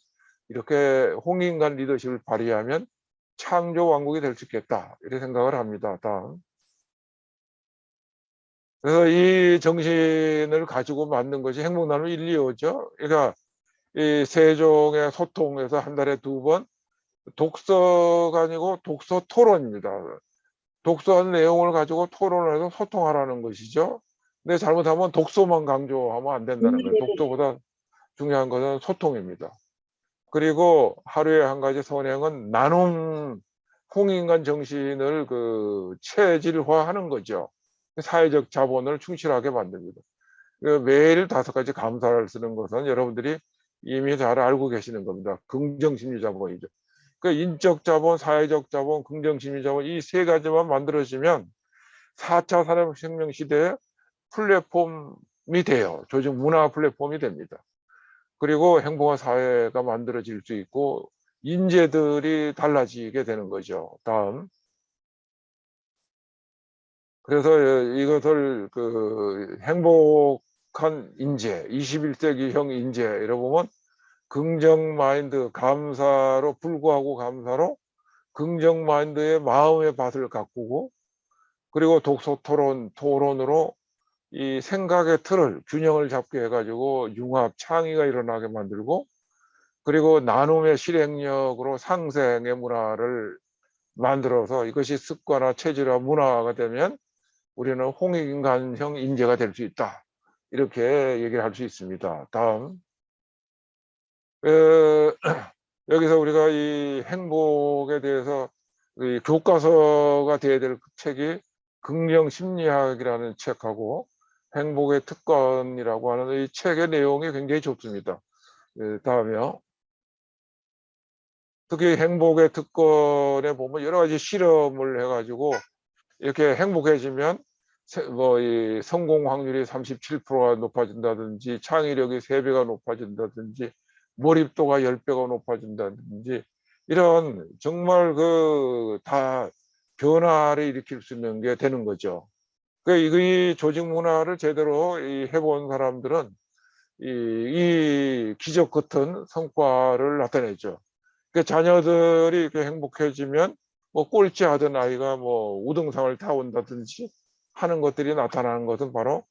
이렇게 홍인간 리더십을 발휘하면 창조 왕국이 될 수 있겠다, 이렇게 생각을 합니다. 다음. 그래서 이 정신을 가지고 만든 것이 행복나눔 1, 2호죠. 그러니까 이 세종의 소통에서 한 달에 2번 독서가 아니고 독서 토론입니다. 독서한 내용을 가지고 토론을 해서 소통하라는 것이죠. 근데 잘못하면 독서만 강조하면 안 된다는 거예요. 독서보다 중요한 것은 소통입니다. 그리고 하루에 한 가지 선행은 나눔, 홍인간 정신을 체질화하는 거죠. 사회적 자본을 충실하게 만듭니다. 매일 5가지 감사를 쓰는 것은 여러분들이 이미 잘 알고 계시는 겁니다. 긍정심리 자본이죠. 그 인적 자본, 사회적 자본, 긍정심리 자본, 이 세 가지만 만들어지면 4차 산업혁명 시대의 플랫폼이 돼요. 조직 문화 플랫폼이 됩니다. 그리고 행복한 사회가 만들어질 수 있고 인재들이 달라지게 되는 거죠. 다음. 그래서 이것을 행복한 인재, 21세기형 인재, 이러고 보면 긍정 마인드, 감사로 불구하고 감사로 긍정 마인드의 마음의 밭을 가꾸고, 그리고 독서 토론으로 이 생각의 틀을 균형을 잡게 해가지고 융합 창의가 일어나게 만들고, 그리고 나눔의 실행력으로 상생의 문화를 만들어서 이것이 습관화 체질화 문화가 되면 우리는 홍익인간형 인재가 될 수 있다, 이렇게 얘기를 할 수 있습니다. 다음. 여기서 우리가 이 행복에 대해서 이 교과서가 돼야 될 책이 긍정심리학이라는 책하고 행복의 특권이라고 하는 이 책의 내용이 굉장히 좋습니다. 다음이요. 특히 행복의 특권에 보면 여러 가지 실험을 해가지고 이렇게 행복해지면 이 성공 확률이 37%가 높아진다든지 창의력이 3배가 높아진다든지 몰입도가 10배가 높아진다든지 이런 정말 그 다 변화를 일으킬 수 있는 게 되는 거죠. 이 조직 문화를 제대로 해본 사람들은 이 기적 같은 성과를 나타내죠. 자녀들이 이렇게 행복해지면 뭐 꼴찌하던 아이가 뭐 우등상을 타온다든지 하는 것들이 나타나는 것은 바로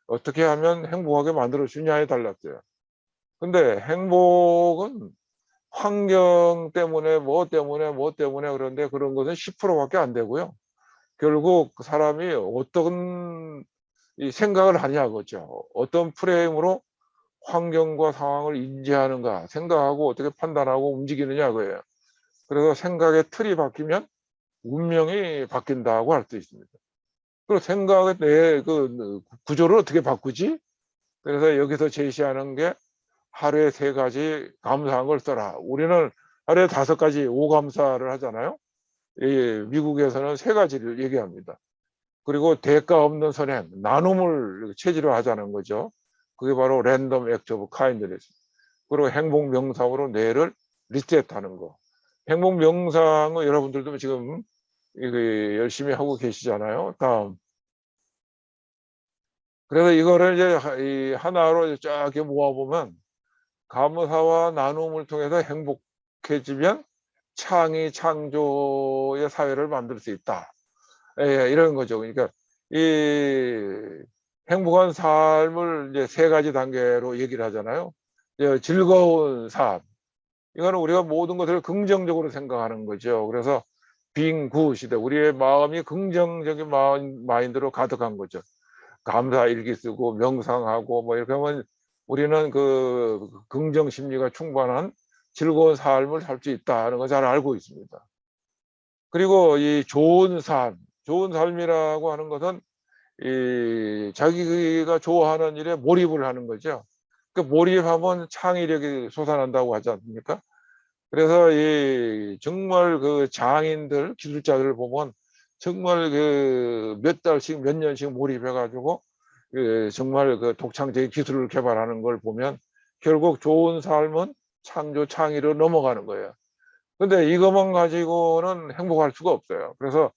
어떻게 하면 행복하게 만들어 주냐에 달랐어요. 근데 행복은 환경 때문에 뭐 때문에 그런데 그런 것은 10%밖에 안 되고요. 결국 그 사람이 어떤 이 생각을 하냐 그죠. 어떤 프레임으로 환경과 상황을 인지하는가, 생각하고 어떻게 판단하고 움직이느냐 그예요. 그래서 생각의 틀이 바뀌면 운명이 바뀐다고 할 수 있습니다. 그리고 생각의 내 구조를 어떻게 바꾸지? 그래서 여기서 제시하는 게 하루에 3가지 감사한 걸 써라. 우리는 하루에 5가지 오감사를 하잖아요. 미국에서는 3가지를 얘기합니다. 그리고 대가 없는 선행, 나눔을 체질화하자는 거죠. 그게 바로 랜덤 액트 오브 카인드네스. 그리고 행복 명상으로 뇌를 리셋하는 거. 행복 명상은 여러분들도 지금 열심히 하고 계시잖아요. 다음. 그래서 이거를 이제 하나로 쫙 모아보면 감사와 나눔을 통해서 행복해지면 창의 창조의 사회를 만들 수 있다. 이런 거죠. 그러니까 이 행복한 삶을 이제 3가지 단계로 얘기를 하잖아요. 즐거운 삶. 이거는 우리가 모든 것을 긍정적으로 생각하는 거죠. 그래서 being good 시대, 우리의 마음이 긍정적인 마인드로 가득한 거죠. 감사 일기 쓰고 명상하고 뭐 이렇게 하면 우리는 그 긍정 심리가 충만한 즐거운 삶을 살 수 있다는 걸 잘 알고 있습니다. 그리고 이 좋은 삶이라고 하는 것은 이 자기가 좋아하는 일에 몰입을 하는 거죠. 그 몰입하면 창의력이 솟아난다고 하지 않습니까? 그래서 이 정말 그 장인들, 기술자들을 보면 정말 그 몇 달씩 몇 년씩 몰입해 가지고 정말 그 독창적인 기술을 개발하는 걸 보면 결국 좋은 삶은 창조 창의로 넘어가는 거예요. 근데 이것만 가지고는 행복할 수가 없어요. 그래서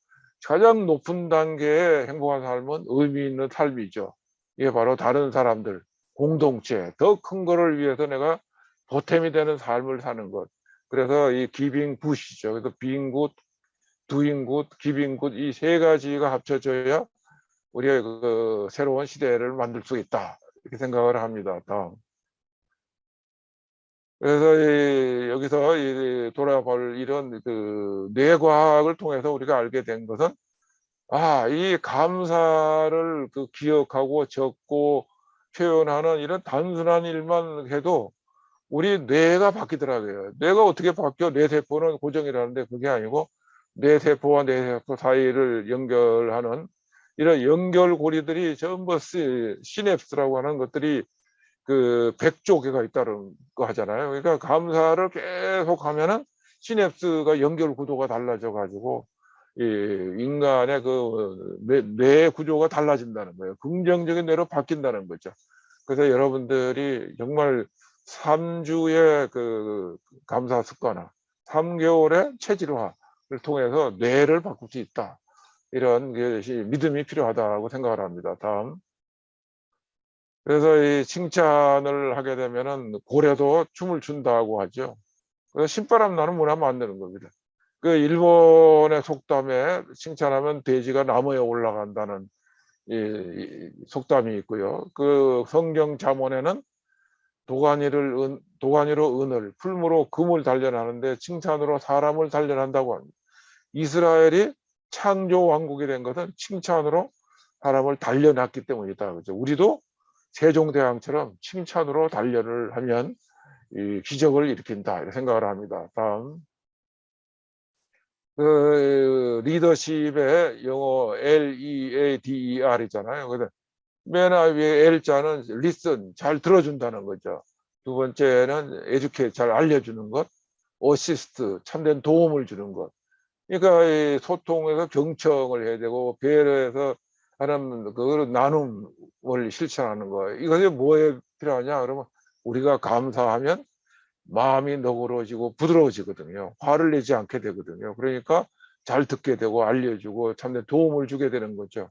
가장 높은 단계의 행복한 삶은 의미 있는 삶이죠. 이게 바로 다른 사람들, 공동체, 더 큰 거를 위해서 내가 보탬이 되는 삶을 사는 것. 그래서 이 기빙 굿이죠. 그래서 being good, doing good, giving good 이 3가지가 합쳐져야 우리의 그 새로운 시대를 만들 수 있다. 이렇게 생각을 합니다. 다음. 그래서 여기서 돌아볼 이런 그 뇌과학을 통해서 우리가 알게 된 것은 이 감사를 그 기억하고 적고 표현하는 이런 단순한 일만 해도 우리 뇌가 바뀌더라고요. 뇌가 어떻게 바뀌어? 뇌세포는 고정이라는데 그게 아니고 뇌세포와 뇌세포 사이를 연결하는 이런 연결고리들이 전부 시냅스라고 하는 것들이 그 100조 개가 있다는 거 하잖아요. 그러니까 감사를 계속 하면은 시냅스가 연결 구도가 달라져 가지고 이 인간의 그 뇌 구조가 달라진다는 거예요. 긍정적인 뇌로 바뀐다는 거죠. 그래서 여러분들이 정말 3주의 그 감사 습관화, 3개월의 체질화를 통해서 뇌를 바꿀 수 있다. 이런 것이 믿음이 필요하다고 생각을 합니다. 다음. 그래서 이 칭찬을 하게 되면은 고래도 춤을 춘다고 하죠. 그래서 신바람 나는 문화 만드는 겁니다. 그 일본의 속담에 칭찬하면 돼지가 나무에 올라간다는 이 속담이 있고요. 그 성경 잠언에는 도가니로 은을, 풀무로 금을 단련하는데 칭찬으로 사람을 단련한다고 합니다. 이스라엘이 창조 왕국이 된 것은 칭찬으로 사람을 단련했기 때문이다. 그죠? 우리도 세종대왕처럼 칭찬으로 단련을 하면 이 기적을 일으킨다. 이렇게 생각을 합니다. 다음. 그 리더십의 영어 LEADER이잖아요. 그래서 맨 위에 L자는 listen, 잘 들어준다는 거죠. 두 번째는 educate, 잘 알려주는 것. 어시스트, 참된 도움을 주는 것. 그러니까 이 소통에서 경청을 해야 되고 배려해서 하는 그 나눔을 실천하는 거예요. 이것이 뭐에 필요하냐? 그러면 우리가 감사하면 마음이 너그러워지고 부드러워지거든요. 화를 내지 않게 되거든요. 그러니까 잘 듣게 되고 알려주고 참된 도움을 주게 되는 거죠.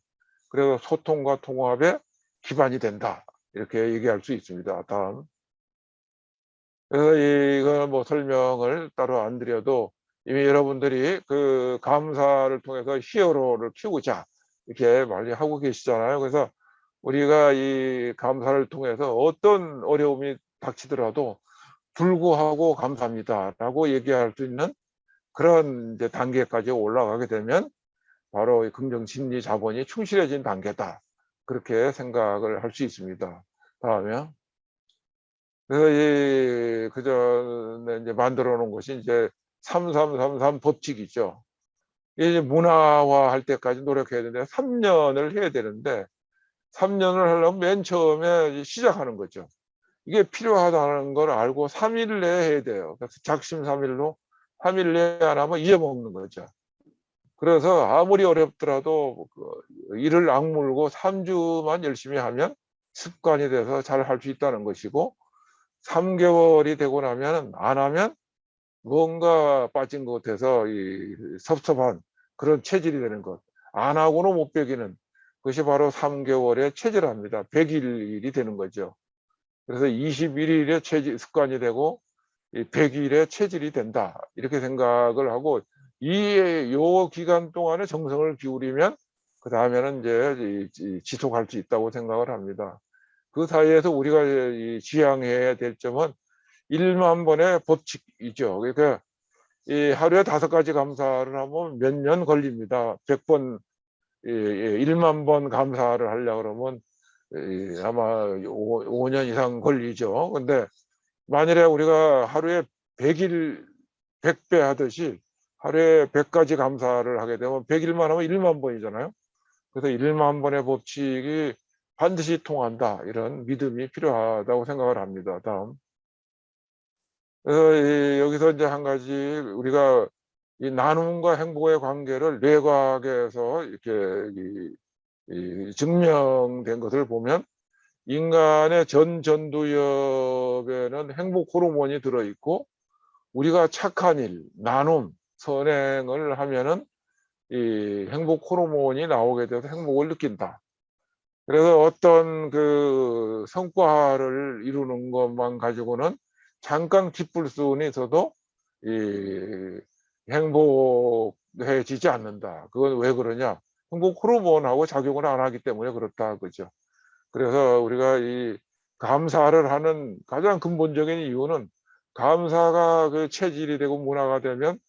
그래서 소통과 통합의 기반이 된다. 이렇게 얘기할 수 있습니다. 다음. 그래서 이걸 뭐 설명을 따로 안 드려도 이미 여러분들이 그 감사를 통해서 히어로를 키우자 이렇게 많이 하고 계시잖아요. 그래서 우리가 이 감사를 통해서 어떤 어려움이 닥치더라도 불구하고 감사합니다라고 얘기할 수 있는 그런 이제 단계까지 올라가게 되면 바로 이 긍정 심리 자본이 충실해진 단계다. 그렇게 생각을 할 수 있습니다. 다음에 그래서 이 그전에 이제 만들어 놓은 것이 이제 3333 법칙이죠. 이제 문화화할 때까지 노력해야 되는데 3년을 해야 되는데 3년을 하려면 맨 처음에 시작하는 거죠. 이게 필요하다는 걸 알고 3일 내에 해야 돼요. 그래서 작심삼일로 3일 내에 안 하면 잊어먹는 거죠. 그래서 아무리 어렵더라도 그 이를 악물고 3주만 열심히 하면 습관이 돼서 잘 할 수 있다는 것이고 3개월이 되고 나면 안 하면 뭔가 빠진 것 같아서 이 섭섭한 그런 체질이 되는 것. 안 하고는 못 배기는 그것이 바로 3개월의 체질합니다. 100일이 되는 거죠. 그래서 21일의 체질 습관이 되고 100일의 체질이 된다. 이렇게 생각을 하고 요 기간 동안에 정성을 기울이면 그 다음에는 이제 지속할 수 있다고 생각을 합니다. 그 사이에서 우리가 지향해야 될 점은 1만 번의 법칙이죠. 그러니까 이 하루에 5가지 감사를 하면 몇 년 걸립니다. 100번, 1만 번 감사를 하려고 그러면 아마 5년 이상 걸리죠. 근데 만일에 우리가 하루에 100일 100배 하듯이 하루에 100가지 감사를 하게 되면 100일만 하면 1만 번이잖아요. 그래서 1만 번의 법칙이 반드시 통한다. 이런 믿음이 필요하다고 생각을 합니다. 다음. 여기서 이제 한 가지 우리가 이 나눔과 행복의 관계를 뇌과학에서 이렇게 증명된 것을 보면 인간의 전두엽에는 행복 호르몬이 들어있고 우리가 착한 일, 나눔, 선행을 하면은 이 행복 호르몬이 나오게 돼서 행복을 느낀다. 그래서 어떤 그 성과를 이루는 것만 가지고는 잠깐 기쁠 수는 있어도 이 행복해지지 않는다. 그건 왜 그러냐? 행복 호르몬하고 작용을 안 하기 때문에 그렇다. 그죠? 그래서 우리가 이 감사를 하는 가장 근본적인 이유는 감사가 그 체질이 되고 문화가 되면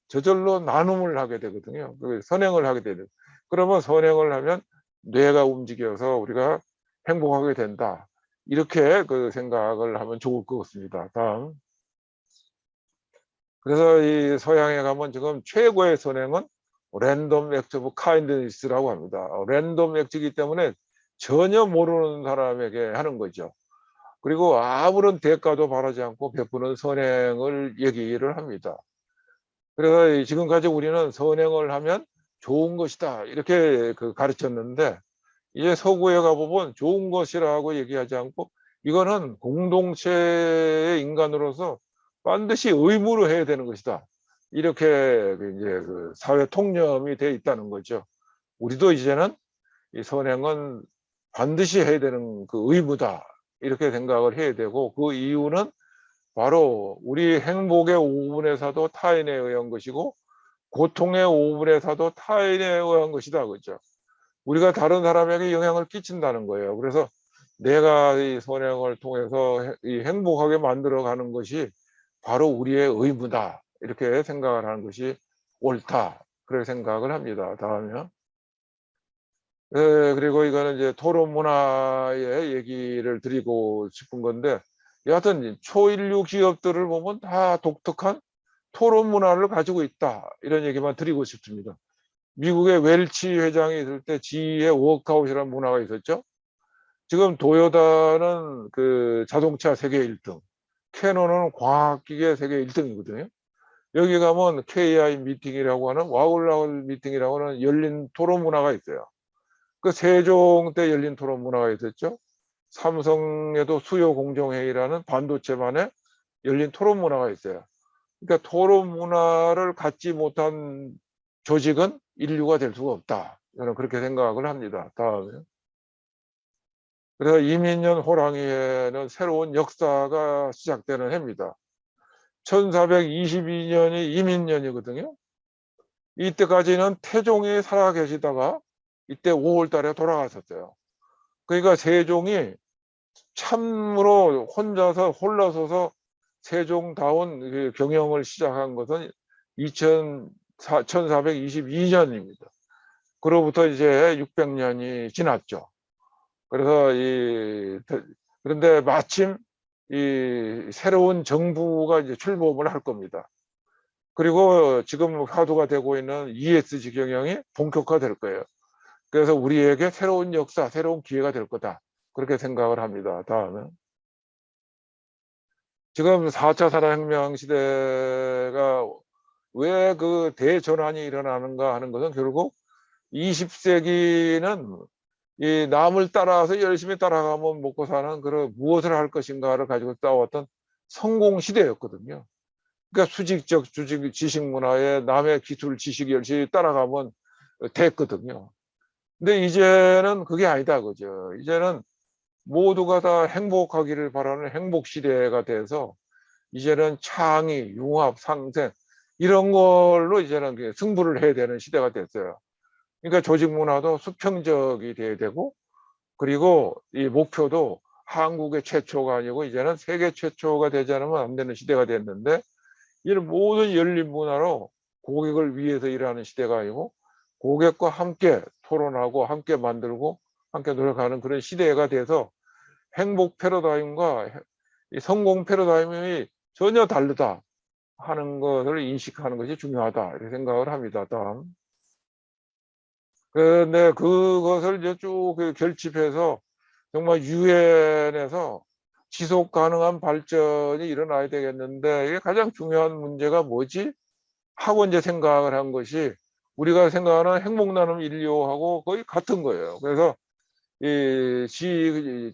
저절로 나눔을 하게 되거든요. 선행을 하게 되는. 그러면 선행을 하면 뇌가 움직여서 우리가 행복하게 된다. 이렇게 그 생각을 하면 좋을 것 같습니다. 다음. 그래서 이 서양에 가면 지금 최고의 선행은 랜덤 액트 오브 카인드니스라고 합니다. 랜덤 액트이기 때문에 전혀 모르는 사람에게 하는 거죠. 그리고 아무런 대가도 바라지 않고 베푸는 선행을 얘기를 합니다. 그래서 지금까지 우리는 선행을 하면 좋은 것이다 이렇게 가르쳤는데 이제 서구에 가보면 좋은 것이라고 얘기하지 않고 이거는 공동체의 인간으로서 반드시 의무로 해야 되는 것이다. 이렇게 이제 그 사회 통념이 돼 있다는 거죠. 우리도 이제는 이 선행은 반드시 해야 되는 그 의무다. 이렇게 생각을 해야 되고 그 이유는 바로 우리 행복의 5분의 4도 타인에 의한 것이고 고통의 5분의 4도 타인에 의한 것이다. 그죠? 우리가 다른 사람에게 영향을 끼친다는 거예요. 그래서 내가 이 선행을 통해서 이 행복하게 만들어가는 것이 바로 우리의 의무다. 이렇게 생각을 하는 것이 옳다. 그렇게 생각을 합니다. 다음이요. 그리고 이거는 이제 토론 문화의 얘기를 드리고 싶은 건데 여하튼 초인류 기업들을 보면 다 독특한 토론 문화를 가지고 있다. 이런 얘기만 드리고 싶습니다. 미국의 웰치 회장이 있을 때 지의 워크아웃이라는 문화가 있었죠. 지금 도요타는 그 자동차 세계 1등, 캐논은 과학기계 세계 1등이거든요. 여기 가면 KI 미팅이라고 하는 와울라울 미팅이라고 하는 열린 토론 문화가 있어요. 그 세종 때 열린 토론 문화가 있었죠. 삼성에도 수요 공정회의라는 반도체만의 열린 토론 문화가 있어요. 그러니까 토론 문화를 갖지 못한 조직은 인류가 될 수가 없다. 저는 그렇게 생각을 합니다. 다음에. 그래서 이민년 호랑이에는 새로운 역사가 시작되는 해입니다. 1422년이 이민년이거든요. 이때까지는 태종이 살아 계시다가 이때 5월 달에 돌아가셨어요. 그러니까 세종이 참으로 혼자서 홀라서서 세종다운 그 경영을 시작한 것은 1422년입니다. 그로부터 이제 600년이 지났죠. 그래서 그런데 마침 이 새로운 정부가 이제 출범을 할 겁니다. 그리고 지금 화두가 되고 있는 ESG 경영이 본격화될 거예요. 그래서 우리에게 새로운 역사, 새로운 기회가 될 거다. 그렇게 생각을 합니다. 다음에. 지금 4차 산업혁명 시대가 왜 그 대전환이 일어나는가 하는 것은 결국 20세기는 이 남을 따라서 열심히 따라가면 먹고 사는 그런 무엇을 할 것인가를 가지고 싸웠던 성공 시대였거든요. 그러니까 수직적 지식 문화에 남의 기술 지식 열심히 따라가면 됐거든요. 근데 이제는 그게 아니다 그죠. 이제는 모두가 다 행복하기를 바라는 행복 시대가 돼서 이제는 창의, 융합, 상생 이런 걸로 이제는 승부를 해야 되는 시대가 됐어요. 그러니까 조직 문화도 수평적이 돼야 되고 그리고 이 목표도 한국의 최초가 아니고 이제는 세계 최초가 되지 않으면 안 되는 시대가 됐는데 이런 모든 열린 문화로 고객을 위해서 일하는 시대가 아니고 고객과 함께 토론하고 함께 만들고 함께 노력하는 그런 시대가 돼서 행복 패러다임과 성공 패러다임이 전혀 다르다 하는 것을 인식하는 것이 중요하다 이렇게 생각을 합니다. 다음. 근데 그것을 이제 쭉 결집해서 정말 유엔에서 지속 가능한 발전이 일어나야 되겠는데 이게 가장 중요한 문제가 뭐지? 하고 이제 생각을 한 것이 우리가 생각하는 행복 나눔 인류하고 거의 같은 거예요. 그래서 이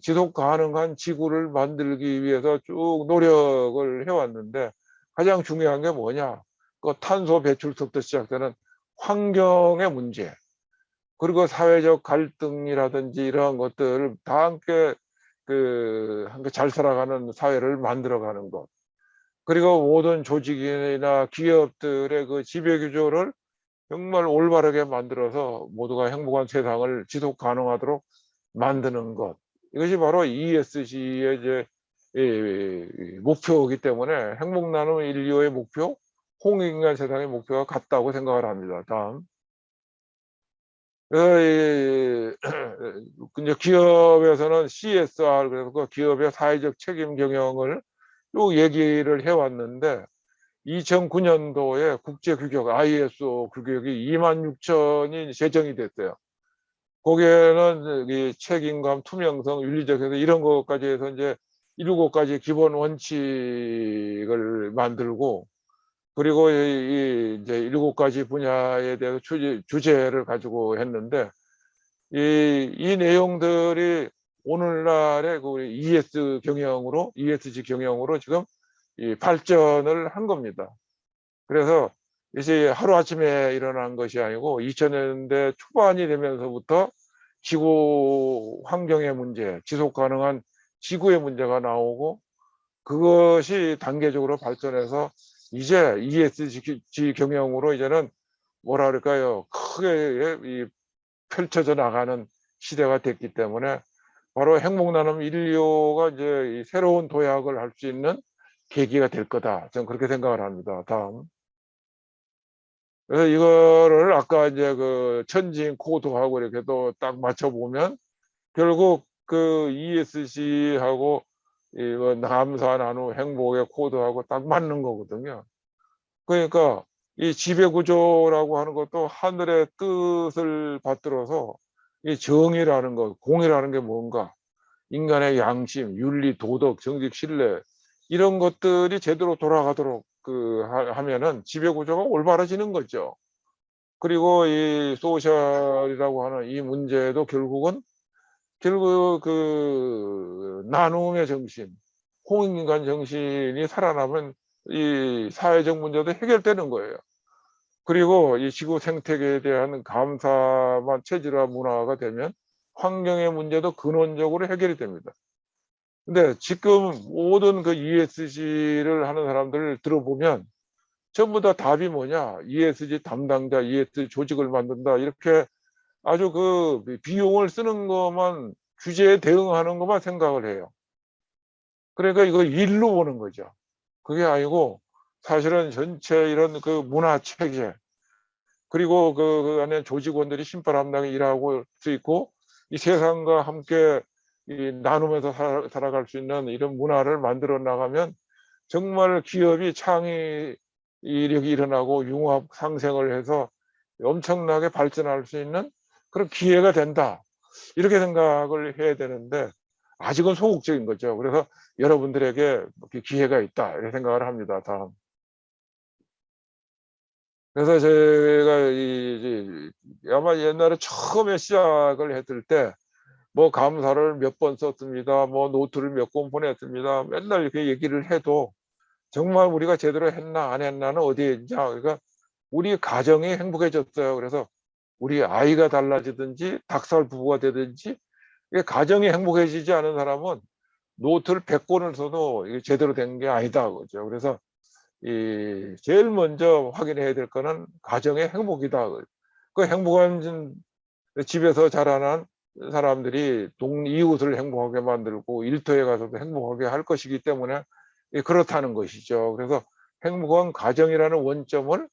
지속 가능한 지구를 만들기 위해서 쭉 노력을 해왔는데 가장 중요한 게 뭐냐? 그 탄소 배출부터 시작되는 환경의 문제, 그리고 사회적 갈등이라든지 이러한 것들을 다 함께 함께 잘 살아가는 사회를 만들어가는 것. 그리고 모든 조직이나 기업들의 그 지배 구조를 정말 올바르게 만들어서 모두가 행복한 세상을 지속 가능하도록 만드는 것. 이것이 바로 ESG의 이제 목표이기 때문에 행복 나눔 인류의 목표, 홍익인간 세상의 목표가 같다고 생각을 합니다. 다음. 이제 기업에서는 CSR, 그래서 그 기업의 사회적 책임 경영을 쭉 얘기를 해왔는데 2009년도에 국제 규격 ISO 규격이 26,000이 제정이 됐어요. 거기에는 이 책임감, 투명성, 윤리적에서 이런 것까지 해서 이제 7가지 기본 원칙을 만들고 그리고 이제 7가지 분야에 대해서 주제를 가지고 했는데 이 내용들이 오늘날의 그 ESG 경영으로 지금 발전을 한 겁니다. 그래서 이제 하루아침에 일어난 것이 아니고 2000년대 초반이 되면서부터 지구 환경의 문제, 지속 가능한 지구의 문제가 나오고 그것이 단계적으로 발전해서 이제 ESG 경영으로 이제는 뭐라 그럴까요? 크게 펼쳐져 나가는 시대가 됐기 때문에 바로 행복 나눔 인류가 이제 새로운 도약을 할 수 있는 계기가 될 거다. 저는 그렇게 생각을 합니다. 다음. 그래서 이거를 아까 이제 그 천진 코드하고 이렇게 또 딱 맞춰보면 결국 그 ESG하고 이거 남사 나누 행복의 코드하고 딱 맞는 거거든요. 그러니까 이 지배구조라고 하는 것도 하늘의 뜻을 받들어서 이 정의라는 것, 공의라는 게 뭔가, 인간의 양심, 윤리, 도덕, 정직, 신뢰 이런 것들이 제대로 돌아가도록 하면은 지배 구조가 올바라지는 거죠. 그리고 이 소셜이라고 하는 이 문제도 결국 그 나눔의 정신, 홍익인간 정신이 살아나면 이 사회적 문제도 해결되는 거예요. 그리고 이 지구 생태계에 대한 감사만 체질화 문화가 되면 환경의 문제도 근원적으로 해결이 됩니다. 근데 지금 모든 그 ESG를 하는 사람들을 들어보면 전부 다 답이 뭐냐? ESG 담당자, ESG 조직을 만든다. 이렇게 아주 그 비용을 쓰는 것만, 규제에 대응하는 것만 생각을 해요. 그러니까 이거 일로 보는 거죠. 그게 아니고 사실은 전체 이런 그 문화 체계, 그리고 그 안에 조직원들이 신바람나게 일하고 수 있고, 이 세상과 함께 이 나누면서 살아갈 수 있는 이런 문화를 만들어 나가면 정말 기업이 창의 이력이 일어나고 융합 상생을 해서 엄청나게 발전할 수 있는 그런 기회가 된다. 이렇게 생각을 해야 되는데 아직은 소극적인 거죠. 그래서 여러분들에게 기회가 있다 이렇게 생각을 합니다. 다음. 그래서 제가 아마 옛날에 처음에 시작을 했을 때 뭐 감사를 몇 번 썼습니다. 뭐 노트를 몇 권 보냈습니다. 맨날 이렇게 얘기를 해도 정말 우리가 제대로 했나 안 했나는 어디에 있냐. 그러니까 우리 가정이 행복해졌어요. 그래서 우리 아이가 달라지든지 닭살 부부가 되든지 가정이 행복해지지 않은 사람은 노트를 100권을 써도 이게 제대로 된 게 아니다. 그죠. 그래서 이 제일 먼저 확인해야 될 거는 가정의 행복이다. 그 행복한 집에서 자라난 사람들이 이웃을 행복하게 만들고 일터에 가서도 행복하게 할 것이기 때문에 그렇다는 것이죠. 그래서 행복한 가정이라는 원점을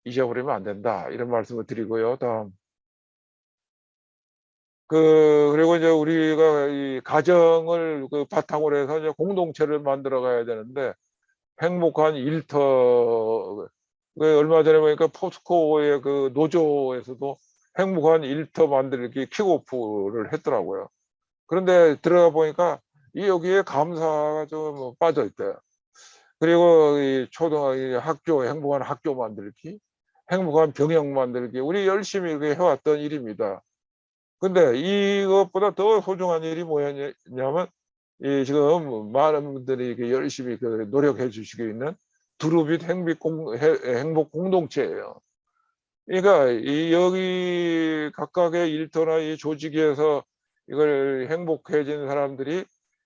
잊어버리면 안 된다. 이런 말씀을 드리고요. 다음. 그리고 이제 우리가 이 가정을 그 바탕으로 해서 이제 공동체를 만들어 가야 되는데 행복한 일터, 얼마 전에 보니까 포스코의 그 노조에서도 행복한 일터 만들기 킥오프를 했더라고요. 그런데 들어가 보니까 여기에 감사가 좀 빠져 있대요. 그리고 이 학교, 행복한 학교 만들기, 행복한 병역 만들기, 우리 열심히 이렇게 해왔던 일입니다. 근데 이것보다 더 소중한 일이 뭐였냐면 이 지금 많은 분들이 이렇게 열심히 노력해 주시고 있는 두루빛 행복 공동체예요. 그러니까 이 여기 각각의 일터나 이 조직에서 이걸 행복해진 사람들이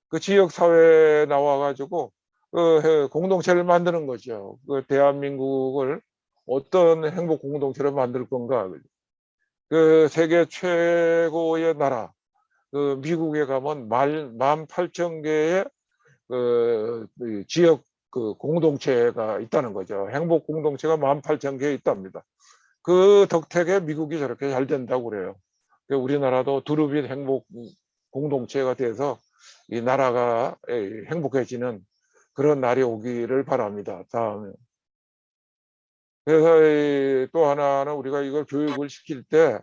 그 지역 사회에 나와 가지고 그 공동체를 만드는 거죠. 그 대한민국을 어떤 행복 공동체를 만들 건가. 그 세계 최고의 나라 그 미국에 가면 18,000개의 그 지역 그 공동체가 있다는 거죠. 행복 공동체가 18,000개 있답니다. 그 덕택에 미국이 저렇게 잘 된다고 그래요. 우리나라도 두루빛 행복 공동체가 돼서 이 나라가 행복해지는 그런 날이 오기를 바랍니다. 다음에. 그래서 또 하나는 우리가 이걸 교육을 시킬 때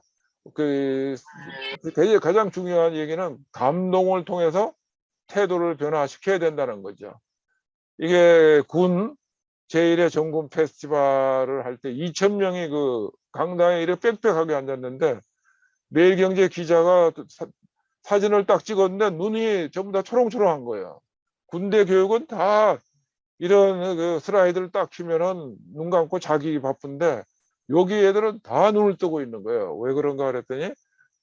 가장 중요한 얘기는 감동을 통해서 태도를 변화시켜야 된다는 거죠. 이게 군 제1회 전군 페스티벌을 할 때 2,000명이 그 강당에 이렇게 빽빽하게 앉았는데 매일경제 기자가 사진을 딱 찍었는데 눈이 전부 다 초롱초롱한 거예요. 군대 교육은 다 이런 그 슬라이드를 딱 키면은 눈 감고 자기 바쁜데 여기 애들은 다 눈을 뜨고 있는 거예요. 왜 그런가 그랬더니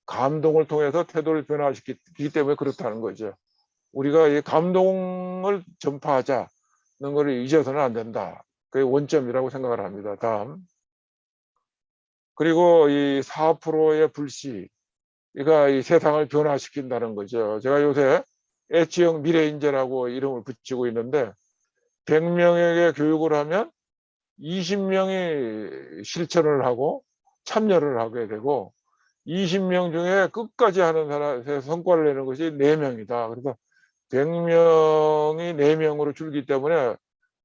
감동을 통해서 태도를 변화시키기 때문에 그렇다는 거죠. 우리가 이 감동을 전파하자는 것을 잊어서는 안 된다. 그게 원점이라고 생각을 합니다. 다음. 그리고 이 4%의 불씨, 이가 이 세상을 변화시킨다는 거죠. 제가 요새 H형 미래인재라고 이름을 붙이고 있는데 100명에게 교육을 하면 20명이 실천을 하고 참여를 하게 되고 20명 중에 끝까지 하는 사람의 성과를 내는 것이 4명이다. 그래서 100명이 4명으로 줄기 때문에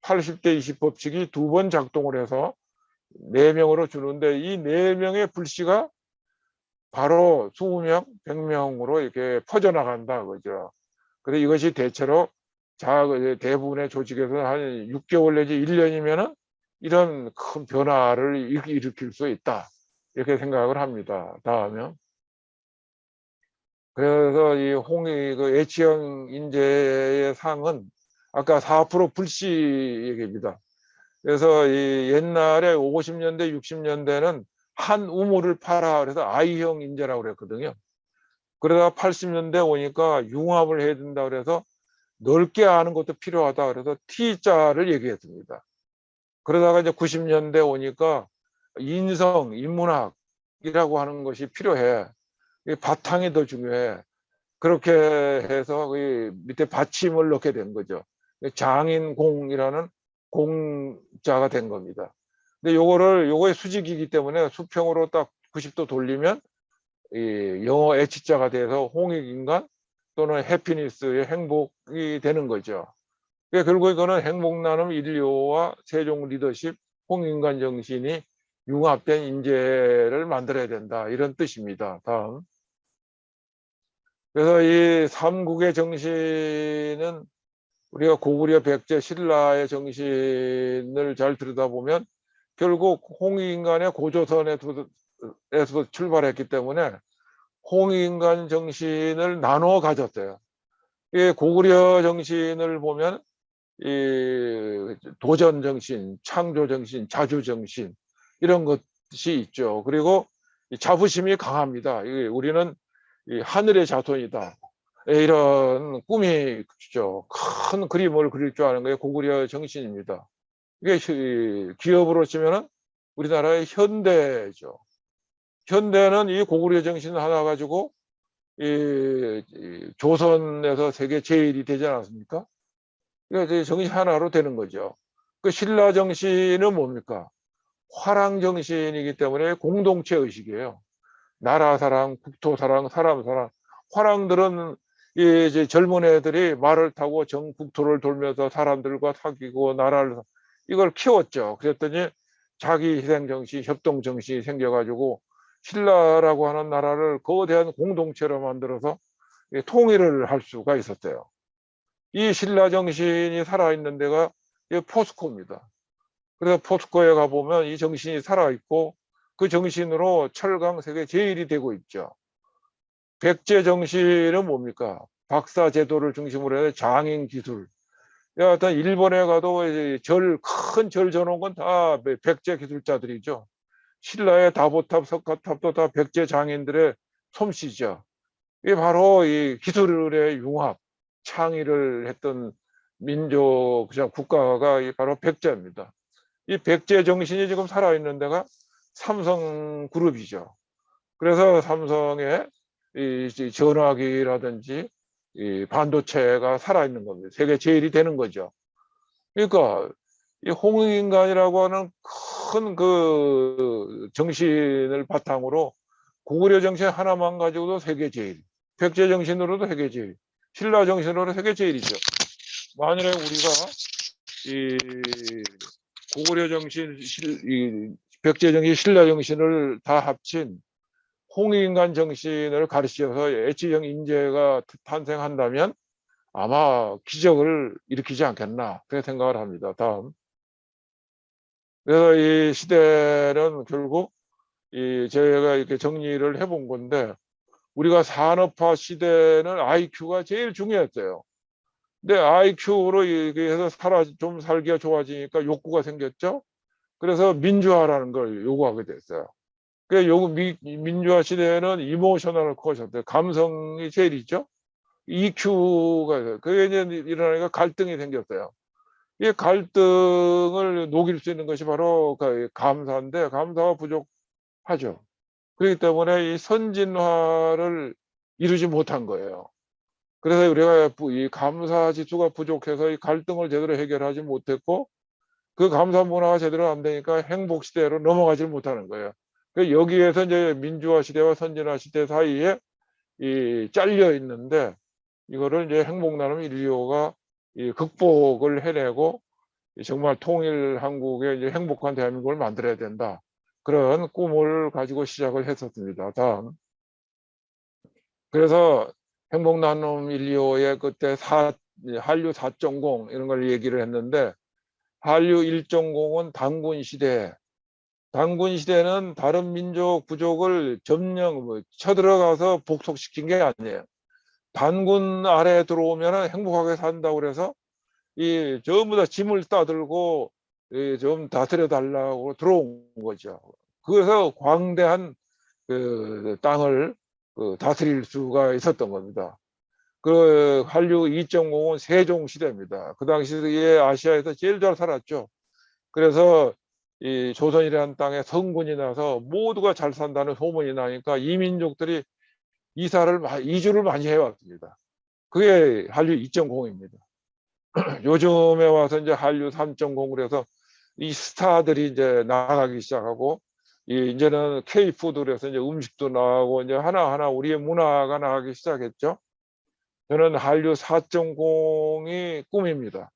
80대 20 법칙이 2번 작동을 해서 4명으로 주는데 이 4명의 불씨가 바로 20명, 100명으로 이렇게 퍼져나간다. 그죠. 그래서 이것이 대체로 대부분의 조직에서 한 6개월 내지 1년이면은 이런 큰 변화를 일으킬 수 있다. 이렇게 생각을 합니다. 다음에. 그래서 이 그 H형 인재의 상은 아까 4% 불씨 얘기입니다. 그래서 이 옛날에 50년대, 60년대는 한 우물을 팔아 그래서 I형 인재라고 그랬거든요. 그러다가 80년대 오니까 융합을 해야 된다 그래서 넓게 아는 것도 필요하다 그래서 T자를 얘기했습니다. 그러다가 이제 90년대 오니까 인성, 인문학이라고 하는 것이 필요해. 바탕이 더 중요해. 그렇게 해서 그 밑에 받침을 넣게 된 거죠. 장인공이라는 공자가 된 겁니다. 근데 요거의 수직이기 때문에 수평으로 딱 90도 돌리면 이 영어 H자가 돼서 홍익인간 또는 해피니스의 행복이 되는 거죠. 그러니까 결국 이거는 행복 나눔 인류와 세종 리더십 홍익인간 정신이 융합된 인재를 만들어야 된다. 이런 뜻입니다. 다음. 그래서 이 삼국의 정신은 우리가 고구려 백제 신라의 정신을 잘 들여다보면 결국 홍익인간의 고조선에서 출발했기 때문에 홍익인간 정신을 나눠 가졌어요. 이 고구려 정신을 보면 이 도전 정신, 창조 정신, 자주 정신 이런 것이 있죠. 그리고 자부심이 강합니다. 우리는 하늘의 자손이다. 이런 꿈이 있죠. 큰 그림을 그릴 줄 아는 게 고구려 정신입니다. 이게 기업으로 치면은 우리나라의 현대죠. 현대는 이 고구려 정신을 하나 가지고 이 조선에서 세계 제일이 되지 않았습니까? 그러니까 정신 하나로 되는 거죠. 그 신라 정신은 뭡니까? 화랑 정신이기 때문에 공동체 의식이에요. 나라 사랑, 국토 사랑, 사람 사랑. 화랑들은 이제 젊은 애들이 말을 타고 전 국토를 돌면서 사람들과 사귀고 나라를 이걸 키웠죠. 그랬더니 자기 희생 정신, 협동 정신이 생겨가지고 신라라고 하는 나라를 거대한 공동체로 만들어서 통일을 할 수가 있었대요. 이 신라 정신이 살아있는 데가 포스코입니다. 그래서 포스코에 가보면 이 정신이 살아있고 그 정신으로 철강 세계 제일이 되고 있죠. 백제 정신은 뭡니까? 박사 제도를 중심으로 해서 장인 기술. 여하튼 일본에 가도 큰 절 전원 건 다 백제 기술자들이죠. 신라의 다보탑, 석가탑도 다 백제 장인들의 솜씨죠. 이게 바로 이 기술의 융합, 창의를 했던 민족, 국가가 바로 백제입니다. 이 백제 정신이 지금 살아있는 데가 삼성그룹이죠. 그래서 삼성의 이 전화기라든지 이 반도체가 살아있는 겁니다. 세계 제일이 되는 거죠. 그러니까 이 홍익인간이라고 하는 큰 그 정신을 바탕으로 고구려 정신 하나만 가지고도 세계 제일, 백제 정신으로도 세계 제일, 신라 정신으로 세계 제일이죠. 만일에 우리가 이 고구려 정신, 이 백제 정신, 신라 정신을 다 합친 홍익인간 정신을 가르쳐서 H형 인재가 탄생한다면 아마 기적을 일으키지 않겠나 그렇게 생각을 합니다. 다음. 그래서 이 시대는 결국 저희가 이렇게 정리를 해본 건데 우리가 산업화 시대는 IQ가 제일 중요했어요. 근데 IQ로 해서 좀 살기가 좋아지니까 욕구가 생겼죠. 그래서 민주화라는 걸 요구하게 됐어요. 그 민주화 시대에는 이모셔널 쿼셔트, 감성이 제일이죠. EQ가 그게 이제 일어나니까 갈등이 생겼어요. 이 갈등을 녹일 수 있는 것이 바로 그 감사인데 감사가 부족하죠. 그렇기 때문에 이 선진화를 이루지 못한 거예요. 그래서 우리가 이 감사 지수가 부족해서 이 갈등을 제대로 해결하지 못했고 그 감사 문화가 제대로 안 되니까 행복 시대로 넘어가지 못하는 거예요. 여기에서 이제 민주화 시대와 선진화 시대 사이에 잘려 있는데 이거를 이제 행복 나눔 인류가 극복을 해내고 정말 통일 한국의 이제 행복한 대한민국을 만들어야 된다. 그런 꿈을 가지고 시작을 했었습니다. 다음. 그래서 행복 나눔 인류의 그때 한류 4.0 이런 걸 얘기를 했는데 한류 일정공은 단군 시대. 단군 시대는 다른 민족 부족을 점령 쳐들어가서 복속시킨 게 아니에요. 단군 아래 들어오면 행복하게 산다고 그래서 이 전부 다 짐을 싸들고 좀 다스려 달라고 들어온 거죠. 그래서 광대한 그 땅을 다스릴 수가 있었던 겁니다. 그 한류 2.0은 세종 시대입니다. 그 당시에 아시아에서 제일 잘 살았죠. 그래서 이 조선이라는 땅에 성군이 나서 모두가 잘 산다는 소문이 나니까 이민족들이 이주를 많이 해왔습니다. 그게 한류 2.0입니다. 요즘에 와서 이제 한류 3.0 그래서 이 스타들이 이제 나가기 시작하고 이제는 K푸드 그래서 이제 음식도 나가고 이제 하나하나 우리의 문화가 나가기 시작했죠. 저는 한류 4.0이 꿈입니다.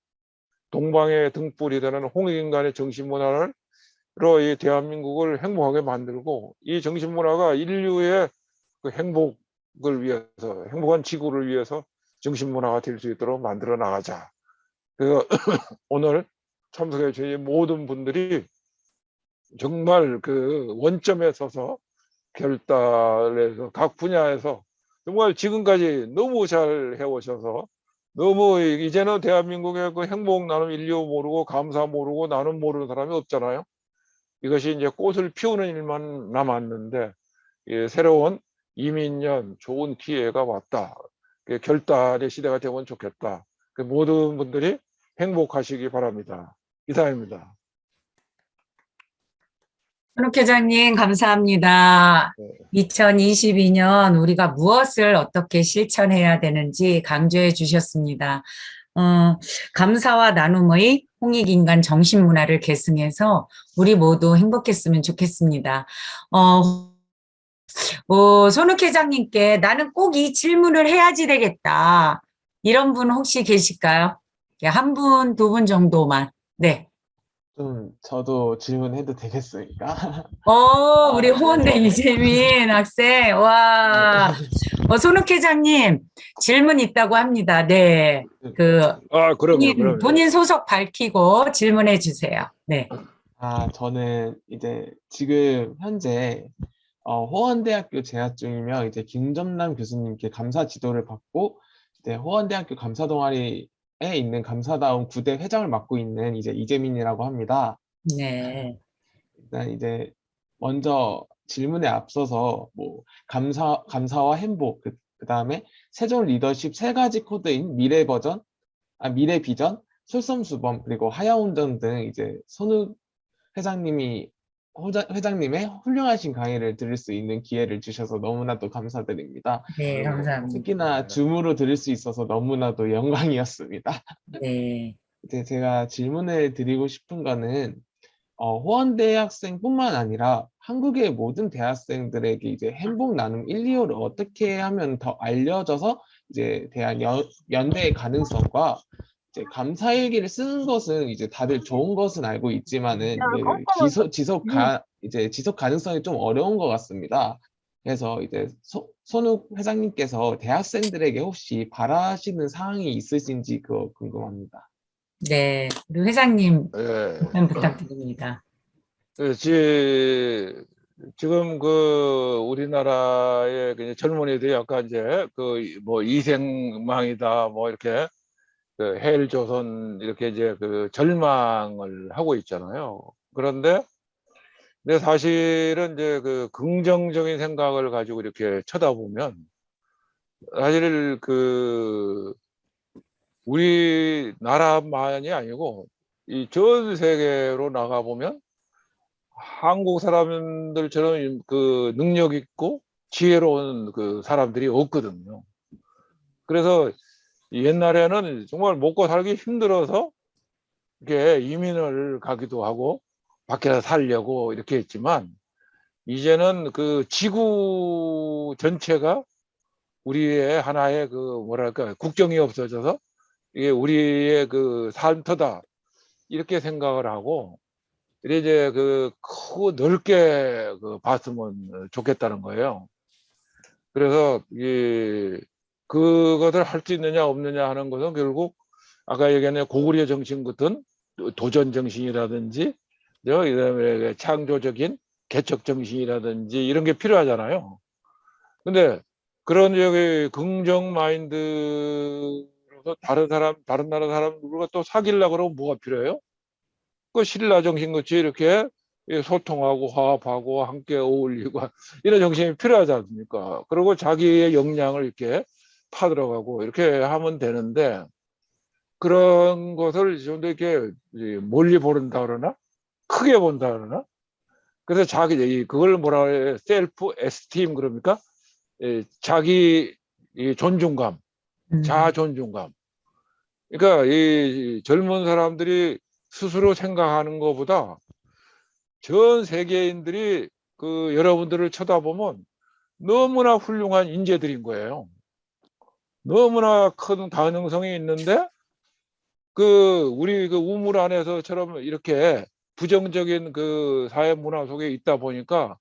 동방의 등불이 되는 홍익인간의 정신문화로 이 대한민국을 행복하게 만들고 이 정신문화가 인류의 그 행복을 위해서 행복한 지구를 위해서 정신문화가 될 수 있도록 만들어 나가자. 그래서 오늘 참석해 주신 모든 분들이 정말 그 원점에 서서 결단해서 각 분야에서 정말 지금까지 너무 잘 해오셔서 너무 이제는 대한민국의 그 행복 나눔 인류 모르고 감사 모르고 나눔 모르는 사람이 없잖아요. 이것이 이제 꽃을 피우는 일만 남았는데 새로운 이민년 좋은 기회가 왔다. 결단의 시대가 되면 좋겠다. 모든 분들이 행복하시기 바랍니다. 이상입니다. 손욱 회장님, 감사합니다. 네. 2022년 우리가 무엇을 어떻게 실천해야 되는지 강조해 주셨습니다. 감사와 나눔의 홍익인간 정신문화를 계승해서 우리 모두 행복했으면 좋겠습니다. 손욱 회장님께 나는 꼭 이 질문을 해야지 되겠다. 이런 분 혹시 계실까요? 한 분, 두 분 정도만. 네. 좀 저도 질문해도 되겠습니까? 우리 호원대 이재민 학생. 와. 손욱 회장님, 질문 있다고 합니다. 네. 그럼요. 본인 소속 밝히고 질문해 주세요. 네. 저는 이제 지금 현재 호원대학교 재학 중이며 이제 김점남 교수님께 감사 지도를 받고 이제 호원대학교 감사 동아리에 있는 감사다운 9대 회장을 맡고 있는 이제 이재민이라고 합니다. 네. 일단 이제 먼저 질문에 앞서서 뭐 감사와 행복, 그다음에 세종 리더십 세 가지 코드인 미래 비전, 솔선수범, 그리고 하야운전 등 이제 손욱 회장님의 훌륭하신 강의를 들을 수 있는 기회를 주셔서 너무나도 감사드립니다. 네, 감사합니다. 특히나 줌으로 들을 수 있어서 너무나도 영광이었습니다. 네. 이제 제가 질문을 드리고 싶은 거는 호원대학생뿐만 아니라 한국의 모든 대학생들에게 이제 행복 나눔 1, 2호를 어떻게 하면 더 알려져서 이제 대한 연대의 가능성과 이제 감사일기를 쓰는 것은 이제 다들 좋은 것은 알고 있지만은 이제 지속 가능성이 좀 어려운 것 같습니다. 그래서 이제 손욱 회장님께서 대학생들에게 혹시 바라시는 사항이 있으신지 그거 궁금합니다. 네, 우리 회장님 예. 답변 부탁드립니다. 지금 우리나라의 젊은이들이 약간 이제 뭐 이생망이다 뭐 이렇게 헬조선 이렇게 이제 절망을 하고 있잖아요. 그런데 사실은 이제 긍정적인 생각을 가지고 이렇게 쳐다보면 사실 우리나라만이 아니고 이 전 세계로 나가보면 한국 사람들처럼 능력 있고 지혜로운 사람들이 없거든요. 그래서 옛날에는 정말 먹고 살기 힘들어서 이렇게 이민을 가기도 하고 밖에서 살려고 이렇게 했지만 이제는 지구 전체가 우리의 하나의 뭐랄까 국경이 없어져서 이게 우리의 삶터다 이렇게 생각을 하고 이제 크고 넓게 봤으면 좋겠다는 거예요. 그래서 그것을 할 수 있느냐 없느냐 하는 것은 결국 아까 얘기한 고구려 정신 같은 도전 정신이라든지, 그다음에 창조적인 개척 정신이라든지 이런 게 필요하잖아요. 근데 그런 저기 긍정 마인드로서 다른 나라 사람들과 또 사귀려고 그러면 뭐가 필요해요? 그 신라 정신 같이 이렇게 소통하고 화합하고 함께 어울리고 이런 정신이 필요하지 않습니까? 그리고 자기의 역량을 이렇게 파들어가고 이렇게 하면 되는데, 그런 것을 좀 더 이렇게 멀리 본다 그러나 크게 본다 그러나, 그래서 그걸 뭐라 해요? 셀프 에스팀 그럽니까? 자기 존중감, 자아 존중감. 그러니까 이 젊은 사람들이 스스로 생각하는 것보다 전 세계인들이 그 여러분들을 쳐다보면 너무나 훌륭한 인재들인 거예요. 너무나 큰 가능성이 있는데, 우리 그 우물 안에서처럼 이렇게 부정적인 그 사회 문화 속에 있다 보니까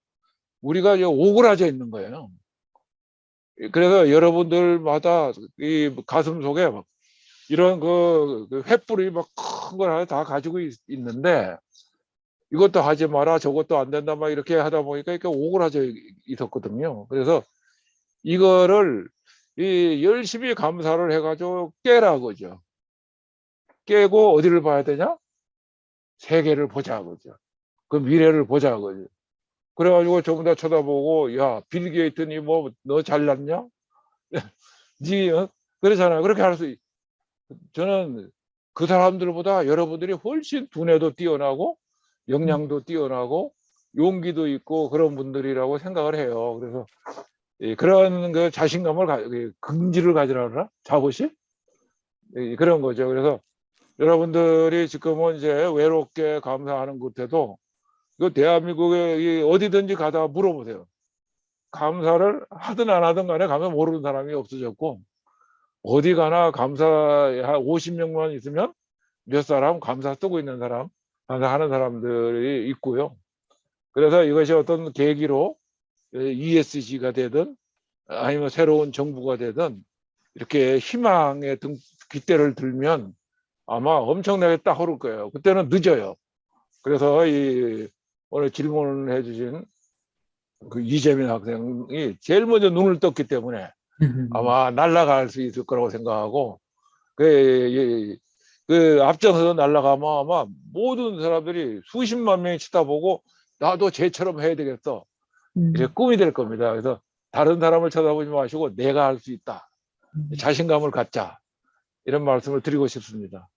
우리가 이제 오그라져 있는 거예요. 그래서 여러분들마다 이 가슴 속에 막 이런 그 횃불이 막 큰 걸 하나 다 가지고 있는데, 이것도 하지 마라, 저것도 안 된다, 막 이렇게 하다 보니까 이렇게 오그라져 있었거든요. 그래서 이거를 열심히 감사를 해가지고 깨라 그죠. 깨고 어디를 봐야 되냐? 세계를 보자 그죠. 그 미래를 보자 그죠. 그래가지고 전부 다 쳐다보고, 야, 빌 게이트니 뭐 너 잘났냐? 니 그러잖아요. 그렇게 할 수. 저는 그 사람들보다 여러분들이 훨씬 두뇌도 뛰어나고 역량도 뛰어나고 용기도 있고 그런 분들이라고 생각을 해요. 그래서 그런 그 자신감을 긍지를 가지라 그러나? 자부심? 그런 거죠. 그래서 여러분들이 지금은 이제 외롭게 감사하는 것에도 그 대한민국에 어디든지 가다 물어보세요. 감사를 하든 안 하든 간에 가면 모르는 사람이 없어졌고, 어디 가나 감사 한 50명만 있으면 몇 사람 감사 쓰고 있는 사람, 감사하는 사람들이 있고요. 그래서 이것이 어떤 계기로 ESG가 되든 아니면 새로운 정부가 되든 이렇게 희망의 깃대를 들면 아마 엄청나게 딱 오를 거예요. 그때는 늦어요. 그래서 오늘 질문을 해주신 그 이재민 학생이 제일 먼저 눈을 떴기 때문에 아마 날아갈 수 있을 거라고 생각하고, 그 앞장서서 날아가면 아마 모든 사람들이 수십만 명이 쳐다보고 나도 쟤처럼 해야 되겠어, 이렇게 꿈이 될 겁니다. 그래서 다른 사람을 쳐다보지 마시고 내가 할 수 있다, 자신감을 갖자, 이런 말씀을 드리고 싶습니다.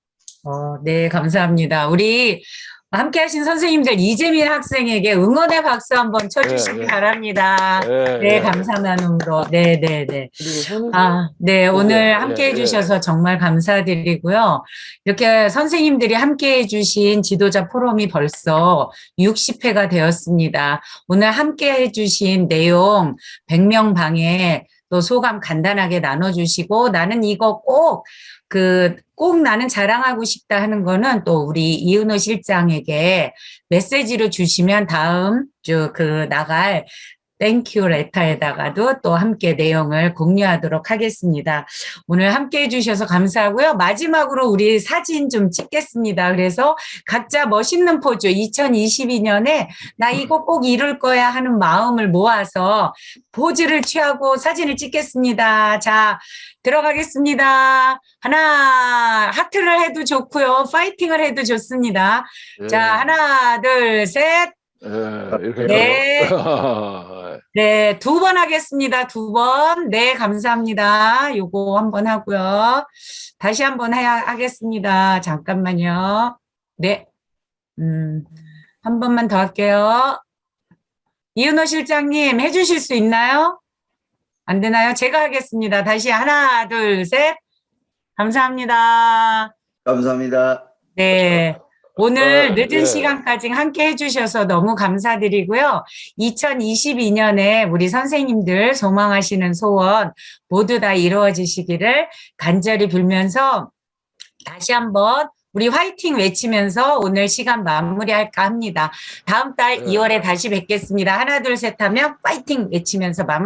네, 감사합니다. 우리 함께 하신 선생님들 이재민 학생에게 응원의 박수 한번 쳐주시기 바랍니다. 네, 감사 나눔으로. 네. 그리고 네, 오늘 함께 해주셔서 정말 감사드리고요. 이렇게 선생님들이 함께 해주신 지도자 포럼이 벌써 60회가 되었습니다. 오늘 함께 해주신 내용 100명 방에 또 소감 간단하게 나눠주시고, 나는 이거 꼭 나는 자랑하고 싶다 하는 거는 또 우리 이은호 실장에게 메시지로 주시면 다음 주 나갈 땡큐 레터에다가도 또 함께 내용을 공유하도록 하겠습니다. 오늘 함께 해주셔서 감사하고요. 마지막으로 우리 사진 좀 찍겠습니다. 그래서 각자 멋있는 포즈, 2022년에 나 이거 꼭 이룰 거야 하는 마음을 모아서 포즈를 취하고 사진을 찍겠습니다. 자, 들어가겠습니다. 하나, 하트를 해도 좋고요. 파이팅을 해도 좋습니다. 자, 하나, 둘, 셋. 이렇게. 네. 네, 2번 하겠습니다. 2번. 네, 감사합니다. 요거 한번 하고요. 다시 한번 하겠습니다. 잠깐만요. 네. 한 번만 더 할게요. 이은호 실장님 해주실 수 있나요? 안 되나요? 제가 하겠습니다. 다시 하나, 둘, 셋. 감사합니다. 감사합니다. 네. 오늘 늦은 시간까지 함께 해주셔서 너무 감사드리고요. 2022년에 우리 선생님들 소망하시는 소원 모두 다 이루어지시기를 간절히 빌면서 다시 한번 우리 화이팅 외치면서 오늘 시간 마무리할까 합니다. 다음 달 2월에 다시 뵙겠습니다. 하나, 둘, 셋 하면 화이팅 외치면서 마무리.